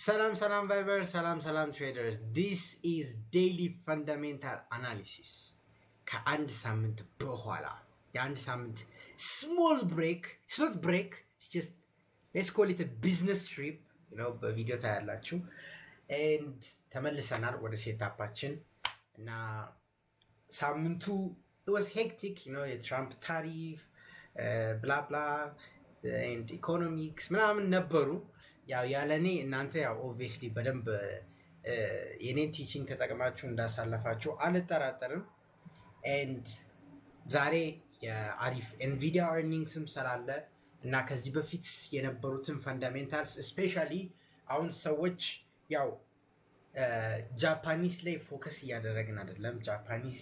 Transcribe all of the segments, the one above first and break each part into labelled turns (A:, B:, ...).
A: ሰላም ቫይበር ሰላም ትሬደርስ this is daily fundamental analysis ከአንድ ሳምንት በኋላ የአንድ ሳምንት small break it's not break it's just let's call it a business trip በቪዲዮ ታያላችሁ and ተመልሰናል ወደ ሴታፓችን እና ሳምንቱ it was hectic የትራምፕ ታሪፍ blah blah and economics ምናምን ነበሩ ያለኔ እናንተ obviously በደንብ የኔን ቲቺንግ ተጠቅማችሁ እንዳሳለፋችሁ አልጠራጠርም and ዛሬ የአሪፍ Nvidia earningsም ስላለ እና ከዚህ በፊት የነበሩትን fundamentals especially አሁን ሰዎች ጃፓኒስ ላይ ፎከስ እያደረግን አይደለም ጃፓኒስ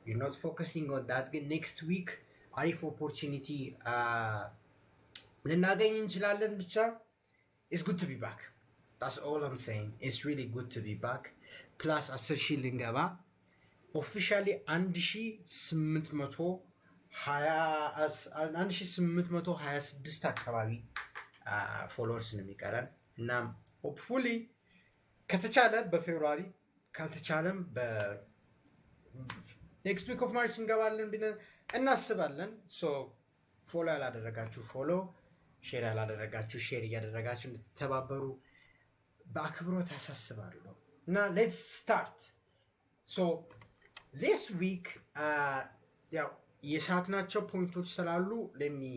A: you're not focusing on that ግን next week አሪፍ opportunity ልናገኝ እንችላለን ብቻ It's good to be back. That's all I'm saying. It's really good to be back. Plus, 10,000 ልንገባ officially 1826 አካባቢ ፎሎወርስ ነው የሚቀረን እና hopefully ከተቻለ በፌብሩዋሪ ካልተቻለም next week of March እንገባለን ብለን እናስባለን. So follow ያላደረጋችሁ follow ሼር ያላደረጋችሁ ሼር እያደረጋችሁ እንድትተባበሩ በአክብሮት አሳስባለሁ እና let's start. So this week የሳትናቸው ፖይንቶች ስላሉ let me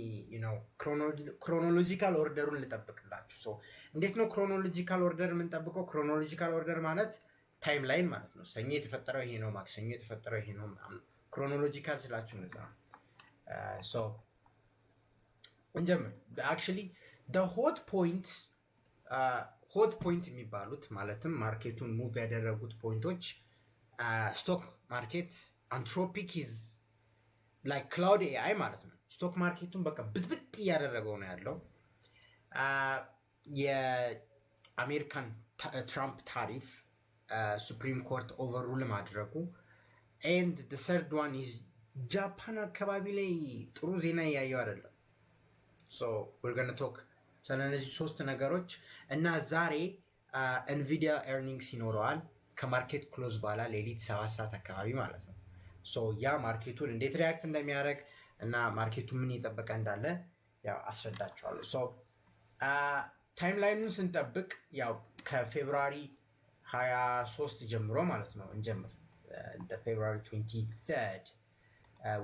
A: chronological orderን ልጠብቅላችሁ. So እንዴት ነው chronological order የምንጠብቀው? chronological order ማለት ታይም ላይን ማለት ነው። ሰኞ የተፈጠረው ይሄ ነው፣ ማክሰኞ የተፈጠረው ይሄ ነው chronological ስላችሁ ነው። So actually the hot point የሚባሉት ማለትም ማርኬቱን ሙቭ ያደረጉት ፖይንቶች ስቶክ ማርኬት አንትሮፒክ is like cloud AI ማለት ነው። ስቶክ ማርኬቱን በቃ ብጥብጥ እያደረገው ነው ያለው። የአሜሪካን ትራምፕ ታሪፍ ሱፕሪም ኮርት ኦቨርሩል ማድረጉ and the third one is ጃፓን አካባቢ ላይ ጥሩ ዜና እያየው አይደለም. So we're going to talk ስለነዚህ ሶስት ነገሮች እና ዛሬ Nvidia earnings ይኖረዋል ከማርኬት ክሎዝ በኋላ ሌሊት 7 ሰዓት አካባቢ ማለት ነው. So ያ ማርኬቱን እንዴት ሪያክት እንደሚያደርግ እና ማርኬቱ ምን እየጠበቀ እንዳለ አስረዳችኋለሁ. So ታይምላይኑን ስንጠብቅ ከፌብሩዋሪ 23 ጀምሮ ማለት ነው እንጀምር. the February 23rd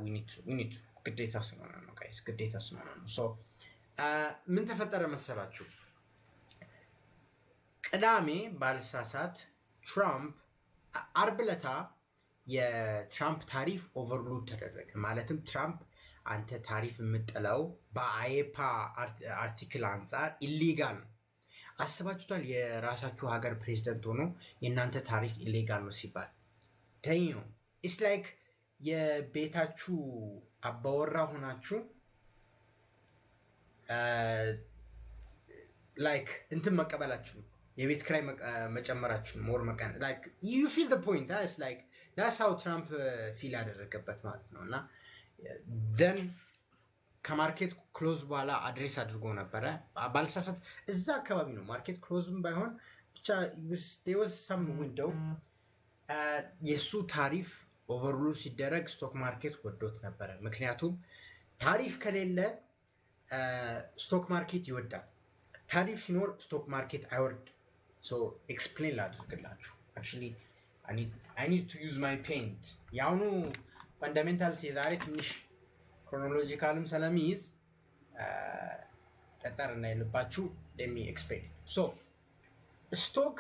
A: we need to ግዴታ ስለሆነ ነው guys ግዴታ ስለሆነ ነው. So ምን ተፈጠረ መሰላችሁ? ቅዳሜ ባልሳሳት ትራምፕ አርብ ዕለት የትራምፕ ታሪፍ ኦቨርሎድ ተደረገ። ማለትም ትራምፕ አንተ ታሪፍ የምጥለው በአይፓ አርቲክል አንፃር ኢሊጋል ነው። አስባችሁታል? የራሳችሁ ሀገር ፕሬዝዳንት ሆኖ የእናንተ ታሪፍ ኢሊጋል ነው ሲባል ደዩ ኢትስ ላይክ የቤታችሁ አባወራ ሆናችሁ ላይክ እንትን መቀበላችሁ የቤት ክራይ መጨመራችሁ ሞር መቀን ላይክ you feel the point that's like that's how Trump feel ያደረገበት ማለት ነው። እና then ከማርኬት ክሎዝ በኋላ አድሬስ አድርጎ ነበረ ባልሳሳት እዛ አካባቢ ነው ማርኬት ክሎዝም ባይሆን ብቻ there was some window የሱ ታሪፍ ኦቨርሉድ ሲደረግ ስቶክ ማርኬት ወዶት ነበረ። ምክንያቱም ታሪፍ ከሌለ ስቶክ ማርኬት ይወዳል፣ ታሪፍ ሲኖር ስቶክ ማርኬት አይወርድ። ሶ ኤክስፕሌን ላድርግላችሁ። actually I need to use my paint ያውኑ ፈንዳሜንታልስ የዛሬ ትንሽ ክሮኖሎጂካልም ስለሚይዝ ጠጠር እናይልባችሁ። let me explain. So stock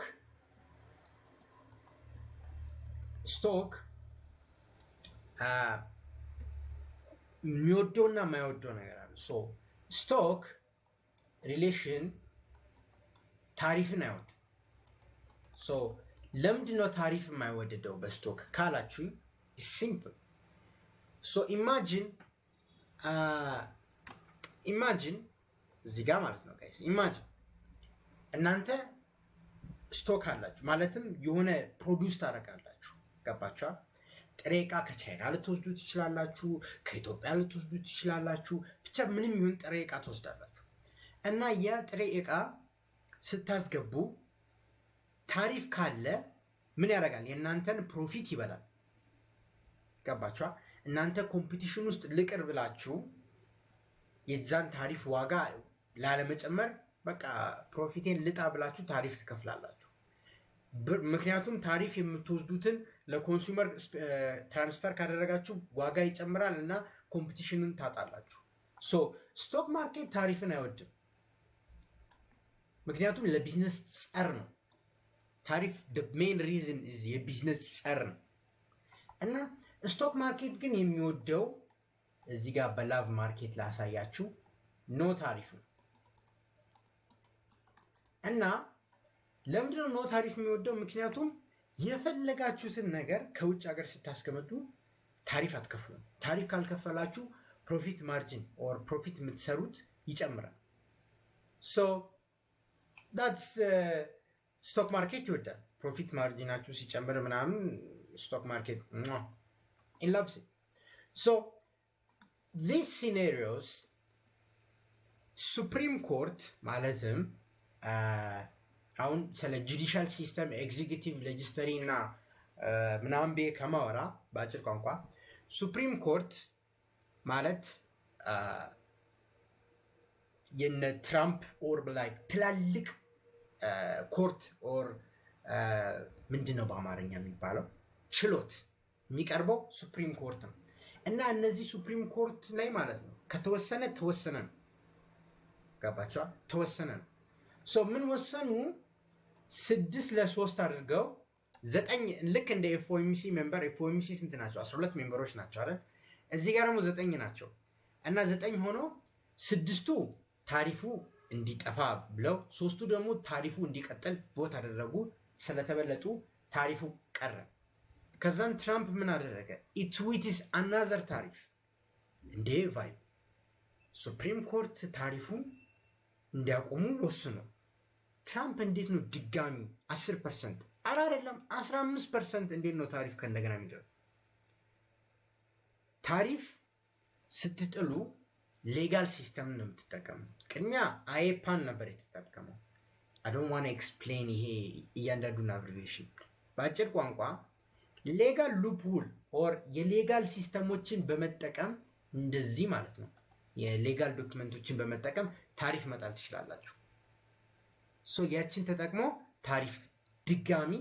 A: የሚወደውና የማይወደው ነገር አለ። ሶ ስቶክ ሪሌሽን ታሪፍን አይወድ። ሶ ለምንድነው ታሪፍ የማይወደደው በስቶክ ካላችሁ ሲምፕል። ሶ ኢማጂን እዚህ ጋር ማለት ነው ጋይስ፣ ኢማጂን እናንተ ስቶክ አላችሁ ማለትም የሆነ ፕሮዲውስ ታደርጋላችሁ። ገባችኋ? ጥሬ ዕቃ ከቻይና ልትወስዱ ትችላላችሁ፣ ከኢትዮጵያ ልትወስዱ ትችላላችሁ። ብቻ ምንም ይሁን ጥሬ ዕቃ ትወስዳላችሁ እና ያ ጥሬ ዕቃ ስታስገቡ ታሪፍ ካለ ምን ያደርጋል? የእናንተን ፕሮፊት ይበላል። ገባችኋ? እናንተ ኮምፒቲሽን ውስጥ ልቅር ብላችሁ የዛን ታሪፍ ዋጋ ላለመጨመር በቃ ፕሮፊቴን ልጣ ብላችሁ ታሪፍ ትከፍላላችሁ። ምክንያቱም ታሪፍ የምትወስዱትን ለኮንሱመር ትራንስፈር ካደረጋችሁ ዋጋ ይጨምራል እና ኮምፒቲሽንን ታጣላችሁ። ስቶክ ማርኬት ታሪፍን አይወድም፣ ምክንያቱም ለቢዝነስ ጸር ነው። ታሪፍ ሜን ሪዝን የቢዝነስ ጸር ነው እና ስቶክ ማርኬት ግን የሚወደው እዚህ ጋር በላቭ ማርኬት ላሳያችሁ ኖ ታሪፍ ነው። እና ለምንድነው ኖ ታሪፍ የሚወደው? ምክንያቱም የፈለጋችሁትን ነገር ከውጭ ሀገር ስታስቀምጡ ታሪፍ አትከፍሉም። ታሪፍ ካልከፈላችሁ ፕሮፊት ማርጂን ኦር ፕሮፊት የምትሰሩት ይጨምራል። ሶ ዳትስ ስቶክ ማርኬት ይወዳል። ፕሮፊት ማርጂናችሁ ሲጨምር ምናምን ስቶክ ማርኬት it loves it. So these scenarios ሱፕሪም ኮርት ማለትም አሁን ስለ ጁዲሻል ሲስተም ኤግዚኪቲቭ ሌጅስተሪ እና ምናምን ቤ ከማወራ በአጭር ቋንቋ ሱፕሪም ኮርት ማለት የነ ትራምፕ ኦር ላይ ትላልቅ ኮርት ኦር ምንድን ነው በአማርኛ የሚባለው ችሎት የሚቀርበው ሱፕሪም ኮርት ነው። እና እነዚህ ሱፕሪም ኮርት ላይ ማለት ነው ከተወሰነ ተወሰነ ነው። ገባችኋ? ተወሰነ ነው። ምን ወሰኑ? 6-3 አድርገው 9 ልክ እንደ ኤፍኦኤምሲ ሜምበር። ኤፍኦኤምሲ ስንት ናቸው? 12 ሜምበሮች ናቸው አይደል? እዚህ ጋር ደግሞ 9 ናቸው። እና 9 ሆኖ 6ቱ ታሪፉ እንዲጠፋ ብለው 3ቱ ደግሞ ታሪፉ እንዲቀጥል ቮት አደረጉ። ስለተበለጡ ታሪፉ ቀረ። ከዛን ትራምፕ ምን አደረገ? ኢትዊትስ አናዘር ታሪፍ እንዴ ቫይብ ሱፕሪም ኮርት ታሪፉን እንዲያቆሙ ወስኖ ትራምፕ እንዴት ነው ድጋሚ 10% አረ አይደለም 15% እንዴት ነው ታሪፍ ከእንደገና የሚደረግ? ታሪፍ ስትጥሉ ሌጋል ሲስተም ነው የምትጠቀሙ። ቅድሚያ አየፓን ነበር የተጠቀመው። አይ ዶንት ዋንት ቱ ኤክስፕሌን ይሄ እያንዳንዱን አብሪቬሽን። በአጭር ቋንቋ ሌጋል ሉፕሁል ኦር የሌጋል ሲስተሞችን በመጠቀም እንደዚህ ማለት ነው የሌጋል ዶክመንቶችን በመጠቀም ታሪፍ መጣል ትችላላችሁ። ያችን ተጠቅሞ ታሪፍ ድጋሚ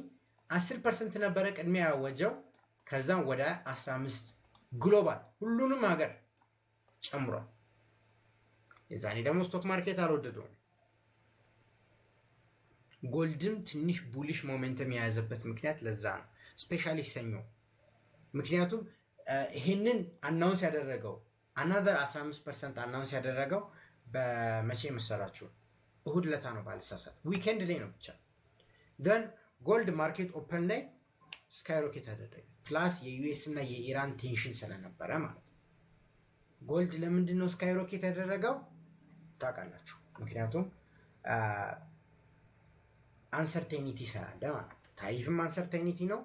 A: 10% ነበረ ቅድሚያ ያወጀው። ከዛም ወደ 15 ግሎባል ሁሉንም ሀገር ጨምሯል። የዛኔ ደግሞ ስቶክ ማርኬት አልወደደውም። ጎልድም ትንሽ ቡሊሽ ሞሜንተም የያዘበት ምክንያት ለዛ ነው። ስፔሻሊ ሰኞ። ምክንያቱም ይህንን አናውንስ ያደረገው አናዘር 15% አናውንስ ያደረገው በመቼ መሰላችሁ? እሁድ ለታ ነው ባልሳሳት፣ ዊኬንድ ላይ ነው ብቻ። ዘን ጎልድ ማርኬት ኦፐን ላይ ስካይሮኬት አደረገ። ፕላስ የዩኤስ እና የኢራን ቴንሽን ስለነበረ ማለት ነው። ጎልድ ለምንድን ነው ስካይሮኬት ያደረገው ታውቃላችሁ? ምክንያቱም አንሰርቴኒቲ ስላለ ማለት ነው። ታሪፍም አንሰርቴኒቲ ነው።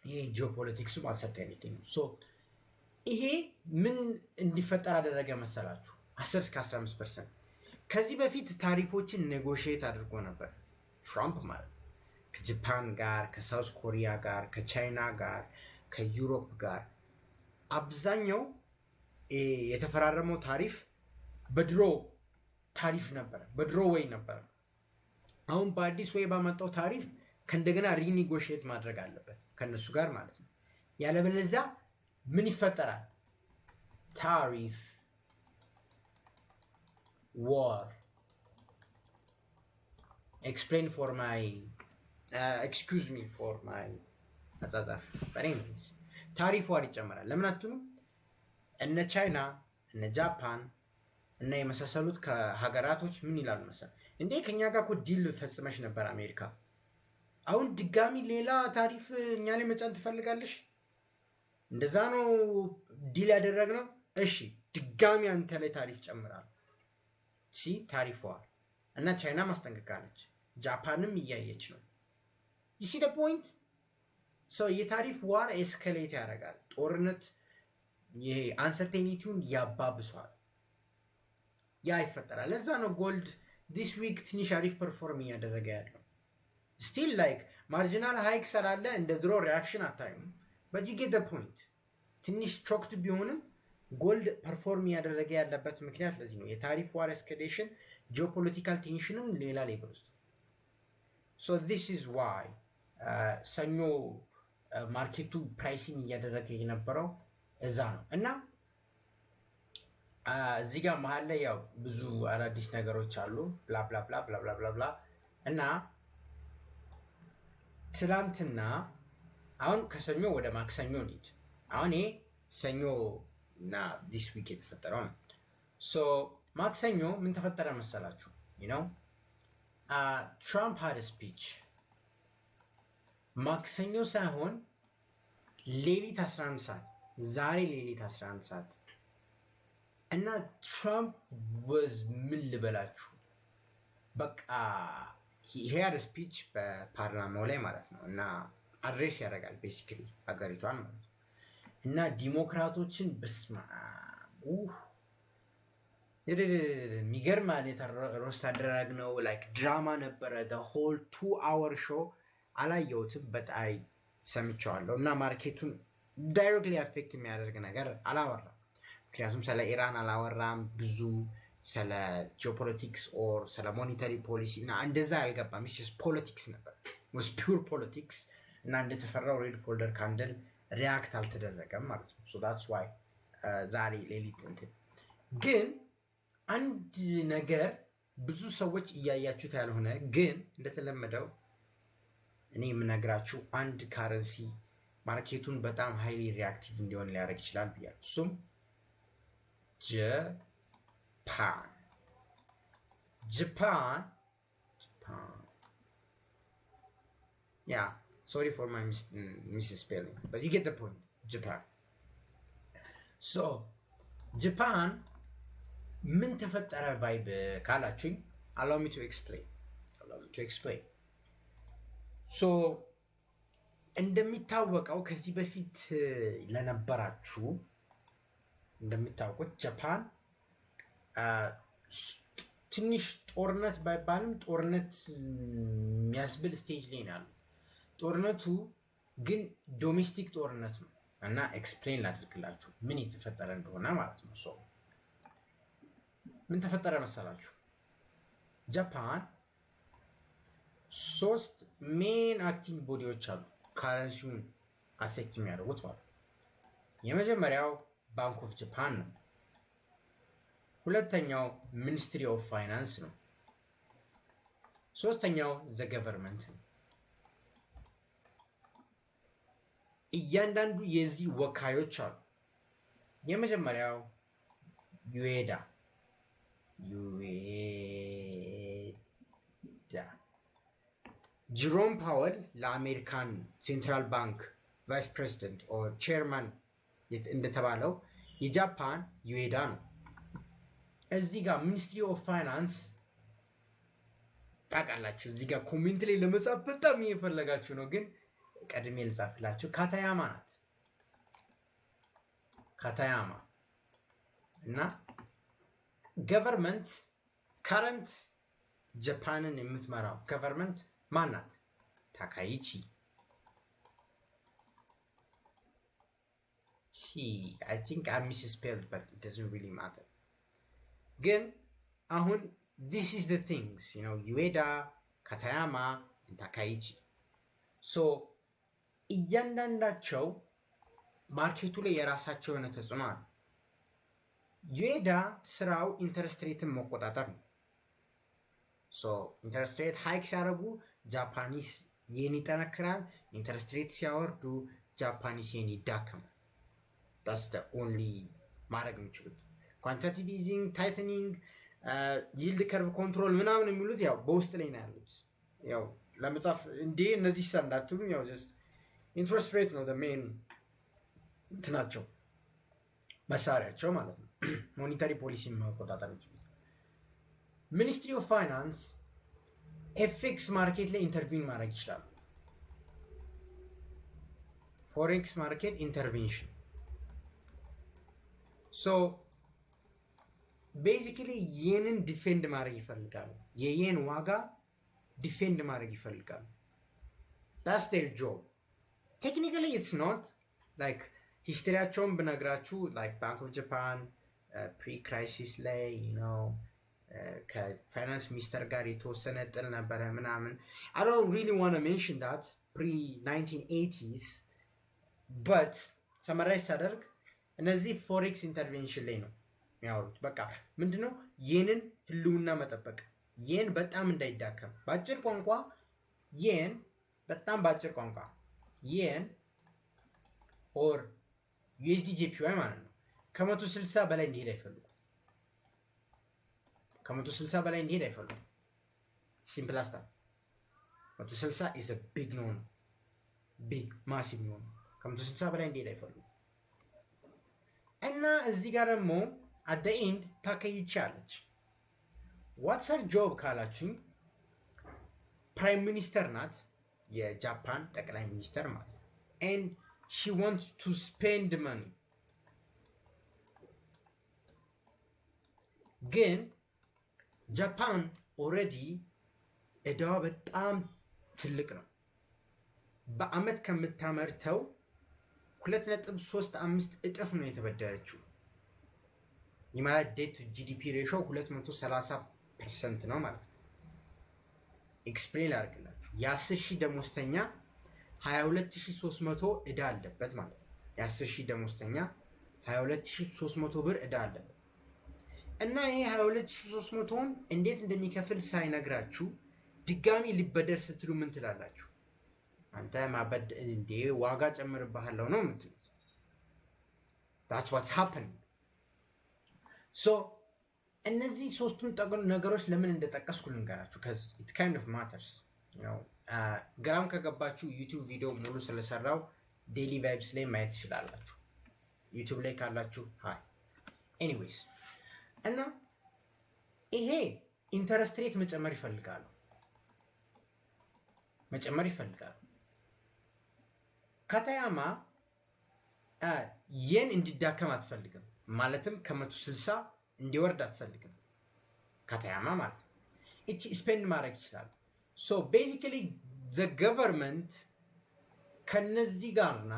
A: ይሄ ጂኦፖለቲክሱም አንሰርቴኒቲ ነው። ይሄ ምን እንዲፈጠር አደረገ መሰላችሁ? 10-15%። ከዚህ በፊት ታሪፎችን ኔጎሽየት አድርጎ ነበር ትራምፕ ማለት ነው። ከጃፓን ጋር፣ ከሳውዝ ኮሪያ ጋር፣ ከቻይና ጋር፣ ከዩሮፕ ጋር። አብዛኛው የተፈራረመው ታሪፍ በድሮ ታሪፍ ነበር፣ በድሮ ወይ ነበር። አሁን በአዲስ ወይ ባመጣው ታሪፍ ከእንደገና ሪኒጎሽየት ማድረግ አለበት ከነሱ ጋር ማለት ነው። ያለበለዚያ ምን ይፈጠራል? ታሪፍ ዋር። ኤክስፕሌን ፎር ማይ ኤክስኪውዝ ሚ ፎር ማይ አጻጻፍ። በሬንስ ታሪፍ ዋር ይጨመራል። ለምን አትሉ? እነ ቻይና እነ ጃፓን እና የመሳሰሉት ከሀገራቶች ምን ይላሉ መሰል? እንዴ ከኛ ጋር እኮ ዲል ፈጽመሽ ነበር አሜሪካ፣ አሁን ድጋሚ ሌላ ታሪፍ እኛ ላይ መጫን ትፈልጋለሽ? እንደዛ ነው ዲል ያደረግነው። እሺ ድጋሚ አንተ ላይ ታሪፍ ጨምራል። ታሪፍ ዋር። እና ቻይና ማስጠንቀቃለች፣ ጃፓንም እያየች ነው። ይሲ ደ ፖይንት። የታሪፍ ዋር ኤስከሌት ያደርጋል። ጦርነት ይሄ አንሰርቴኒቲውን ያባብሷል። ያ ይፈጠራል። ለዛ ነው ጎልድ ዲስ ዊክ ትንሽ አሪፍ ፐርፎርም እያደረገ ያለው። ስቲል ላይክ ማርጂናል ሃይክ ስላለ እንደ ድሮ ሪያክሽን አታዩም። በት ዩ ጌት ፖይንት። ትንሽ ቾክድ ቢሆንም ጎልድ ፐርፎርም እያደረገ ያለበት ምክንያት ለዚህ ነው። የታሪፍ ዋር ኤስካሌሽን ጂኦፖለቲካል ቴንሽንም ሌላ ሌቭል ውስጥ ሶ ዚስ ኢዝ ዋይ ሰኞ ማርኬቱ ፕራይሲንግ እያደረገ የነበረው እዛ ነው እና እዚህ ጋር መሀል ላይ ያው ብዙ አዳዲስ ነገሮች አሉ ብላ እና ትላንትና አሁን ከሰኞ ወደ ማክሰኞ እንሂድ። አሁን ይሄ ሰኞ እና ዲስ ዊክ የተፈጠረው ነው። ሶ ማክሰኞ ምን ተፈጠረ መሰላችሁ? ነው ትራምፕ ሀድ ስፒች ማክሰኞ ሳይሆን ሌሊት 11 ሰዓት ዛሬ ሌሊት 11 ሰዓት እና ትራምፕ ወዝ ምን ልበላችሁ በቃ ሄር ስፒች በፓርላማው ላይ ማለት ነው እና አድሬስ ያደርጋል ቤሲክሊ ሀገሪቷን ማለት ነው እና ዲሞክራቶችን በስማ የሚገርም አይነት ሮስት አደራግ ነው። ላይክ ድራማ ነበረ። ሆል 2 hour ሾው አላየሁትም በጣይ ሰምቼዋለሁ እና ማርኬቱን ዳይሬክትሊ አፌክት የሚያደርግ ነገር አላወራም። ምክንያቱም ስለ ኢራን አላወራም ብዙ ስለ ጂኦፖለቲክስ ኦር ስለ ሞኔታሪ ፖሊሲ እና እንደዛ አልገባም። ስ ፖለቲክስ ነበር ፒውር ፖለቲክስ እና እንደተፈራው ሬድ ፎልደር ካንድል ሪያክት አልተደረገም ማለት ነው። ሶ ዳትስ ዋይ ዛሬ ሌሊት እንትን ግን አንድ ነገር ብዙ ሰዎች እያያችሁት ያልሆነ ግን እንደተለመደው እኔ የምነግራችሁ አንድ ካረንሲ ማርኬቱን በጣም ሃይሊ ሪያክቲቭ እንዲሆን ሊያደርግ ይችላል ብያለሁ። እሱም ጃፓን ያ sorry for my misspelling but you get the point. Japan. So Japan ምን ተፈጠረ ቫይብ ካላችሁኝ allow me to explain. So እንደሚታወቀው ከዚህ በፊት ለነበራችሁ እንደምታውቁት ጃፓን ትንሽ ጦርነት ባይባልም ጦርነት የሚያስብል ስቴጅ ላይ ነው ያለው። ጦርነቱ ግን ዶሜስቲክ ጦርነት ነው እና ኤክስፕሌን ላድርግላችሁ ምን የተፈጠረ እንደሆነ ማለት ነው። ሶ ምን ተፈጠረ መሰላችሁ? ጃፓን 3 ሜን አክቲንግ ቦዲዎች አሉ ካረንሲውን አፌክት የሚያደርጉት ማለት ነው። የመጀመሪያው ባንክ ኦፍ ጃፓን ነው። ሁለተኛው ሚኒስትሪ ኦፍ ፋይናንስ ነው። ሶስተኛው ዘ ገቨርንመንት ነው። እያንዳንዱ የዚህ ወካዮች አሉ። የመጀመሪያው ዩኤዳ ጀሮም ፓወል ለአሜሪካን ሴንትራል ባንክ ቫይስ ፕሬዚደንት ኦር ቼርማን እንደተባለው የጃፓን ዩኤዳ ነው። እዚህ ጋር ሚኒስትሪ ኦፍ ፋይናንስ ታውቃላችሁ። እዚህ ጋር ኮሜንት ላይ ለመጻፍ በጣም እየፈለጋችሁ ነው፣ ግን ቀድሜ ልጻፍላችሁ። ካታያማ ናት። ካታያማ እና ገቨርንመንት ከረንት ጃፓንን የምትመራው ገቨርንመንት ማን ናት? ታካይቺ I think I misspelled but it doesn't really matter. ግን አሁን this is the things, you know, ዩኤዳ፣ ካታያማ and ታካይቺ so እያንዳንዳቸው ማርኬቱ ላይ የራሳቸው የሆነ ተጽዕኖ አለ። ዩኤዳ ስራው ኢንተረስት ሬትን መቆጣጠር ነው። ሶ ኢንተረስት ሬት ሃይክ ሲያደርጉ ጃፓኒስ የን ይጠነክራል፣ ኢንተረስት ሬት ሲያወርዱ ጃፓኒስ የን ይዳከማል። that's the only ማድረግ የሚችሉት ኳንቲቲቭ ኢዚንግ፣ ታይትኒንግ፣ ይልድ ከርቭ ኮንትሮል ምናምን የሚሉት ያው በውስጥ ላይ ነው ያሉት። ያው ለመጻፍ እንዴ እነዚህ ሳንዳቱም ያው ጀስት ኢንትረስት ሬት ነው ሜን እንትናቸው መሳሪያቸው ማለት ነው። ሞኔታሪ ፖሊሲ መቆጣጠር ይችላል። ሚኒስትሪ ኦፍ ፋይናንስ ኤፍኤክስ ማርኬት ላይ ኢንተርቪን ማድረግ ይችላል። ፎሬክስ ማርኬት ኢንተርቬንሽን። ሶ ቤዚክሊ የንን ዲፌንድ ማድረግ ይፈልጋሉ። የየን ዋጋ ዲፌንድ ማድረግ ይፈልጋሉ። that's their job. Technically it's not like ሂስትሪያቸውን ብነግራችሁ like Bank of Japan pre-crisis ላይ ከፋይናንስ ሚኒስተር ጋር የተወሰነ ጥል ነበረ ምናምን I don't really want to mention that pre-1980s but ሰመራይዝ ሳደርግ እነዚህ ፎሬክስ ኢንተርቬንሽን ላይ ነው የሚያወሩት። በቃ ምንድነው የንን ህልውና መጠበቅ፣ የን በጣም እንዳይዳከም በአጭር ቋንቋ የን በጣም በአጭር ቋንቋ የን ኦር ዩኤስዲ ጄፒዋይ ማለት ነው ከ160 በላይ እንዲሄድ አይፈልጉም። ከ160 በላይ እንዲሄድ አይፈልጉም። ሲምፕል አስታ 160 is a big no no big massive no no ከ160 በላይ እንዲሄድ አይፈልጉም። እና እዚህ ጋር ደግሞ at the end ታከይቺ አለች። what's her job ካላችሁኝ ፕራይም ሚኒስተር ናት፣ የጃፓን ጠቅላይ ሚኒስተር ማለት and she wants to spend money ግን ጃፓን ኦልሬዲ እዳዋ በጣም ትልቅ ነው። በአመት ከምታመርተው 2.35 እጥፍ ነው የተበደረችው። ይህ ማለት ዴት ቱ ጂዲፒ ሬሾ 230% ነው ማለት ነው። ኤክስፕሌን አድርግላችሁ የ10,000 ደሞዝተኛ 22,300 እዳ አለበት ማለት ነው። የ10,000 ደሞዝተኛ 22,300 ብር እዳ አለበት እና ይሄ 22,300ን እንዴት እንደሚከፍል ሳይነግራችሁ ድጋሚ ሊበደር ስትሉ ምን ትላላችሁ? አንተ ማበድ እንዴ ዋጋ ጨምርብሃለሁ ነው የምትሉት። that's what's happening so እነዚህ ሶስቱን ነገሮች ለምን እንደጠቀስኩ ልንገራችሁ cuz it kind of matters ግራም ከገባችሁ ዩቲዩብ ቪዲዮ ሙሉ ስለሰራው ዴሊ ቫይብስ ላይ ማየት ትችላላችሁ። ዩቲዩብ ላይ ካላችሁ ሃይ ኤኒዌይስ እና ይሄ ኢንተረስት ሬት መጨመር ይፈልጋሉ። ካታያማ የን እንዲዳከም አትፈልግም፣ ማለትም ከ160 እንዲወርድ አትፈልግም። ካታያማ ማለት እቺ ስፔንድ ማድረግ ይችላል። ሶ ቤዚካሊ ዘ ገቨርንመንት ከነዚህ ጋርና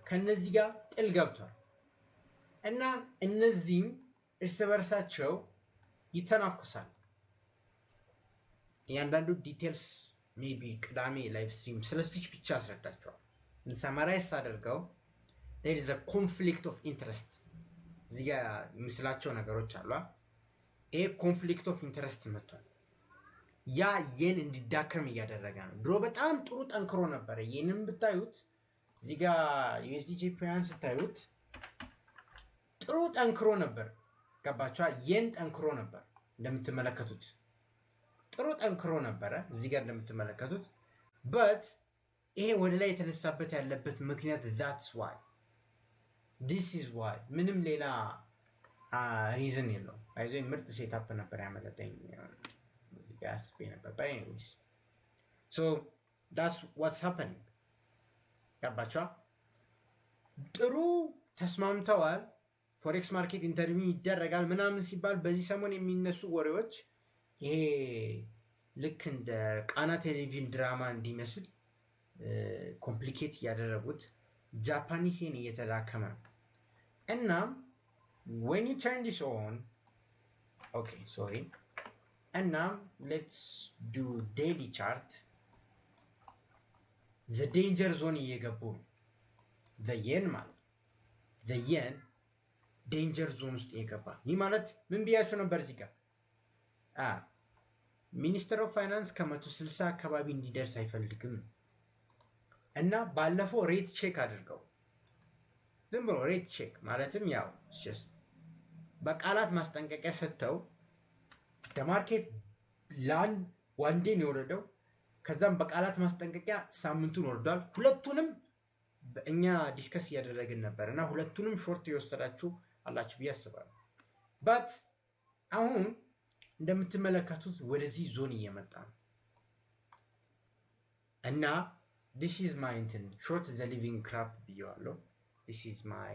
A: ከነዚህ ጋር ጥል ገብቷል እና እነዚህም እርስ በርሳቸው ይተናኮሳል። እያንዳንዱ ዲቴልስ ሜቢ ቅዳሜ ላይቭ ስትሪም ስለዚህ ብቻ አስረዳቸዋል። ሰማራይዝ አድርገው there is a conflict of interest እዚህ ጋር ምስላቸው ነገሮች አሉ። ይሄ ኮንፍሊክት ኦፍ ኢንተረስት መጥቷል። ያ የን እንዲዳከም እያደረገ ነው። ድሮ በጣም ጥሩ ጠንክሮ ነበረ። የንም ብታዩት እዚህ ጋር ዩኤስዲ ጄፒዋን ስታዩት ጥሩ ጠንክሮ ነበር። ገባችኋ? የን ጠንክሮ ነበር እንደምትመለከቱት ጥሩ ጠንክሮ ነበረ እዚህ ጋር እንደምትመለከቱት but ይሄ ወደ ላይ የተነሳበት ያለበት ምክንያት that's why this is why ምንም ሌላ ሪዝን የለውም። አይዞህ ምርጥ ሴታፕ ነበር ያመለጠኝ እዚህ ጋር አስቤ ነበር but anyways so that's what's happening ገባችኋ? ጥሩ ተስማምተዋል። ፎሬክስ ማርኬት ኢንተርቪው ይደረጋል ምናምን ሲባል በዚህ ሰሞን የሚነሱ ወሬዎች ይሄ ልክ እንደ ቃና ቴሌቪዥን ድራማ እንዲመስል ኮምፕሊኬት እያደረጉት ጃፓኒስን እየተዳከመ ነው። እና when you turn this on okay sorry እና let's do daily chart the danger zone እየገቡ the yen ማለት the yen ዴንጀር ዞን ውስጥ የገባ ይህ ማለት ምን ብያችሁ ነበር እዚህ ጋር ሚኒስተር ኦፍ ፋይናንስ ከ160 አካባቢ እንዲደርስ አይፈልግም እና ባለፈው ሬት ቼክ አድርገው ዝም ብሎ ሬት ቼክ ማለትም ያው በቃላት ማስጠንቀቂያ ሰጥተው ማርኬት ላንድ ዋንዴን የወረደው ከዛም በቃላት ማስጠንቀቂያ ሳምንቱን ወርዷል። ሁለቱንም በእኛ ዲስከስ እያደረግን ነበር እና ሁለቱንም ሾርት የወሰዳችሁ አላችሁ ብዬ አስባለሁ። በት አሁን እንደምትመለከቱት ወደዚህ ዞን እየመጣ ነው እና this is my intent short the living crap ብየዋለሁ። this is my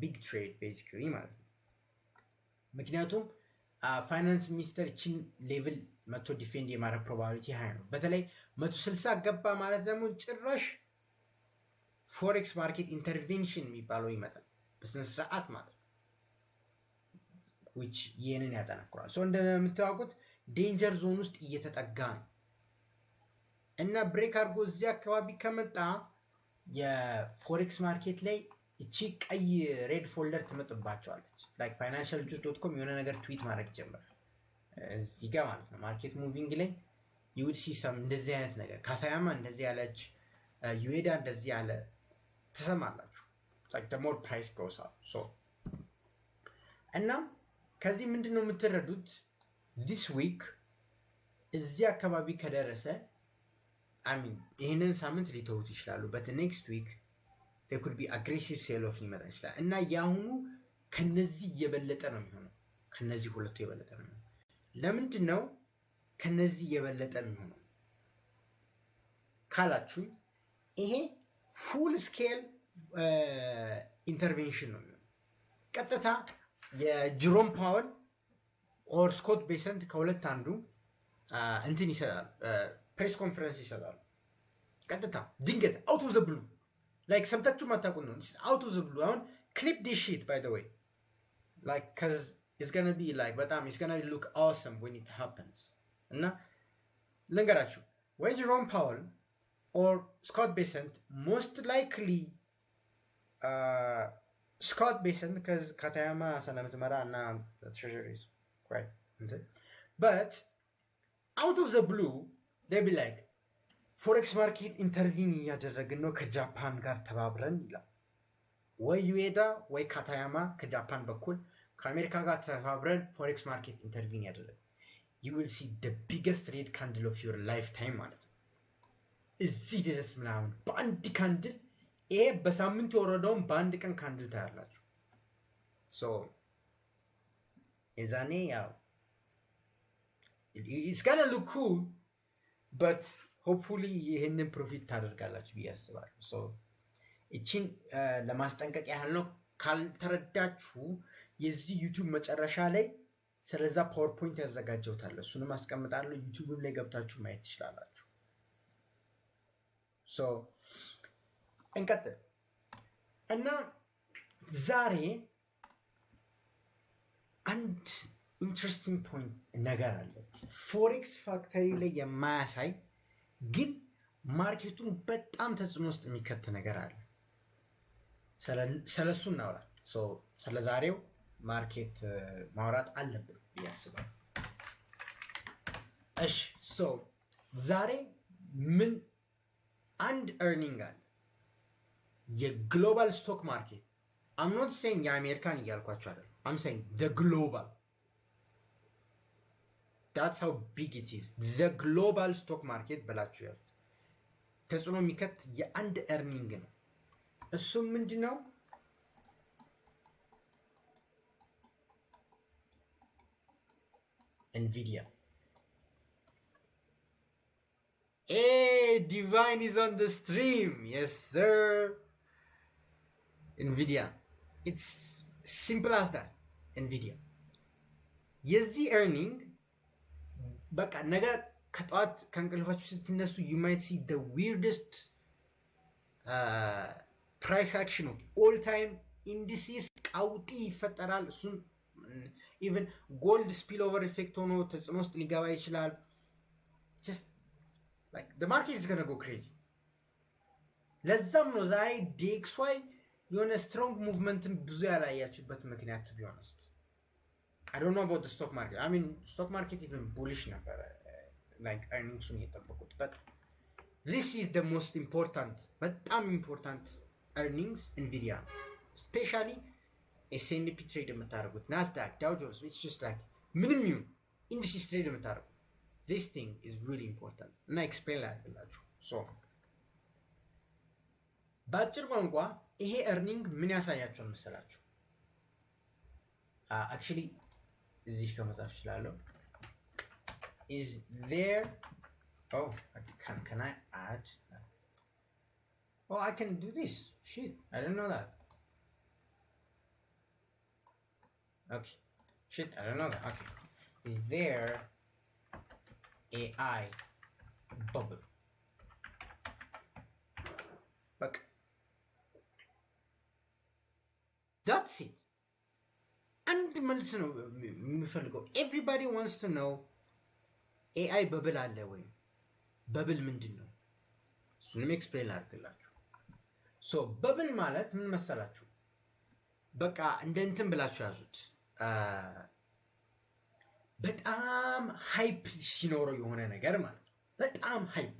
A: big trade basically ማለት ነው። ምክንያቱም ፋይናንስ ሚኒስተር ይችን ሌቭል መቶ ዲፌንድ የማድረግ ፕሮባቢሊቲ ሀይ ነው። በተለይ 160 ገባ ማለት ደግሞ ጭራሽ ፎሬክስ ማርኬት ኢንተርቬንሽን የሚባለው ይመጣል በስነስርዓት ማለት ነው። ዊች ይህንን ያጠናክሯል። እንደምታውቁት ዴንጀር ዞን ውስጥ እየተጠጋ ነው እና ብሬክ አድርጎ እዚህ አካባቢ ከመጣ የፎሬክስ ማርኬት ላይ እቺ ቀይ ሬድ ፎልደር ትመጥባቸዋለች። ላይክ ፋይናንሻል ጁስ ዶት ኮም የሆነ ነገር ትዊት ማድረግ ጀምራል እዚህ ጋር ማለት ነው። ማርኬት ሙቪንግ ላይ ዩድ ሲሰም እንደዚህ አይነት ነገር ካታያማ እንደዚህ ያለች ዩኤዳ እንደዚህ ያለ ትሰማላችሁ። ላይክ the more price goes up so እና ከዚህ ምንድነው የምትረዱት this week እዚህ አካባቢ ከደረሰ ይህንን ሳምንት ሊተውት ይችላሉ but next week there could be aggressive sell off ሊመጣ ይችላል እና የአሁኑ ከነዚህ የበለጠ ነው የሚሆነው። ከነዚህ ሁለቱ የበለጠ ነው የሚሆነው። ለምንድን ነው ከነዚህ የበለጠ የሚሆነው ካላችሁ ይሄ ፉል ስኬል ኢንተርቬንሽን ነው የሚሆነው። ቀጥታ የጀሮም ፓወል ኦር ስኮት ቤሰንት ከሁለት አንዱ እንትን ይሰጣል፣ ፕሬስ ኮንፈረንስ ይሰጣሉ። ቀጥታ ድንገት አውት ኦፍ ዘ ብሉ ላይክ ሰምታችሁ ማታውቁ ነው። አውት ኦፍ ዘ ብሉ አሁን ክሊፕ ዲስ ሺት ባይ ዘ ዌይ ላይክ cuz it's going to be like በጣም it's going to look awesome when it happens እና ልንገራችሁ ወይ ጀሮም ፓወል or Scott Bessent most likely Scott Bessent because Katayama ስለምትመራ እና treasury is quite but out of the blue they be like ፎሬክስ ማርኬት ኢንተርቪን እያደረግን ነው ከጃፓን ጋር ተባብረን ይላል። ወይ ዩኤዳ ወይ ካታያማ ከጃፓን በኩል ከአሜሪካ ጋር ተባብረን ፎሬክስ ማርኬት ኢንተርቪን ያደረግ you will see the biggest red candle of your lifetime ማለት ነው። እዚህ ድረስ ምናምን በአንድ ካንድል ይሄ በሳምንት የወረደውን በአንድ ቀን ካንድል ታያላችሁ። ሶ የዛኔ ያው it's gonna look cool but hopefully ይህንን ፕሮፊት ታደርጋላችሁ ብዬ አስባለሁ። ሶ እቺን ለማስጠንቀቅ ያህል ነው። ካልተረዳችሁ የዚህ ዩቲዩብ መጨረሻ ላይ ስለዛ ፓወርፖይንት ያዘጋጀውታል፣ እሱንም አስቀምጣለሁ። ዩቲዩብም ላይ ገብታችሁ ማየት ትችላላችሁ። ሶ እንቀጥል እና ዛሬ አንድ ኢንትረስቲንግ ፖይንት ነገር አለ ፎሬክስ ፋክተሪ ላይ የማያሳይ ግን ማርኬቱን በጣም ተጽዕኖ ውስጥ የሚከት ነገር አለ። ስለሱ እናውራ። ስለ ዛሬው ማርኬት ማውራት አለብን ብዬ አስባለሁ። እሺ ዛሬ ምን አንድ ኤርኒንግ አለ የግሎባል ስቶክ ማርኬት። አም ኖት ሴይንግ የአሜሪካን እያልኳቸው አይደለም። አም ሴይንግ ዘ ግሎባል that's how big it is the global stock market በላችሁ ያሉት ተጽዕኖ የሚከት የአንድ ኤርኒንግ ነው። እሱም ምንድነው Nvidia. Hey, Divine is on the stream. Yes, sir. Nvidia. It's simple as that. Nvidia. የዚህ ኤርኒንግ በቃ ነገ ከጠዋት ከእንቅልፋችሁ ስትነሱ you might see the weirdest price action of all time indices ቀውጢ ይፈጠራል። እሱን ኢቨን ጎልድ ስፒል ኦቨር ኢፌክት ሆኖ ተጽዕኖ ውስጥ ሊገባ ይችላል። just like the market is gonna go crazy። ለዛም ነው ዛሬ DXY የሆነ ስትሮንግ ሙቭመንትን ብዙ ያላያችሁበት ምክንያት to be honest I don't know about the stock market. I mean, stock market even bullish ነበር like earnings እየጠበቁት but this is the most important በጣም important earnings Nvidia especially S&P trade የምታደርጉት ናስዳክ ዳው ጆንስ it's just like ምንም ይሁን indices trade የምታደርጉት this thing is really important እና explain ላድርግላችሁ። so በአጭር ቋንቋ ይሄ earning ምን ያሳያቸዋል መሰላችሁ? actually እዚህ ከመጣፍ ይችላል is there oh can I add that? oh I can do this shit I didn't know that okay shit I don't know that okay is there AI bubble? በቃ that's it። አንድ መልስ ነው የሚፈልገው። ኤቭሪባዲ ዋንትስ ቱ ኖው ኤአይ በብል አለ ወይም በብል ምንድን ነው? እሱንም ኤክስፕሌን አድርግላችሁ። ሶ በብል ማለት ምን መሰላችሁ? በቃ እንደ እንትን ብላችሁ ያዙት። በጣም ሃይፕ ሲኖረው የሆነ ነገር ማለት ነው። በጣም ሃይፕ።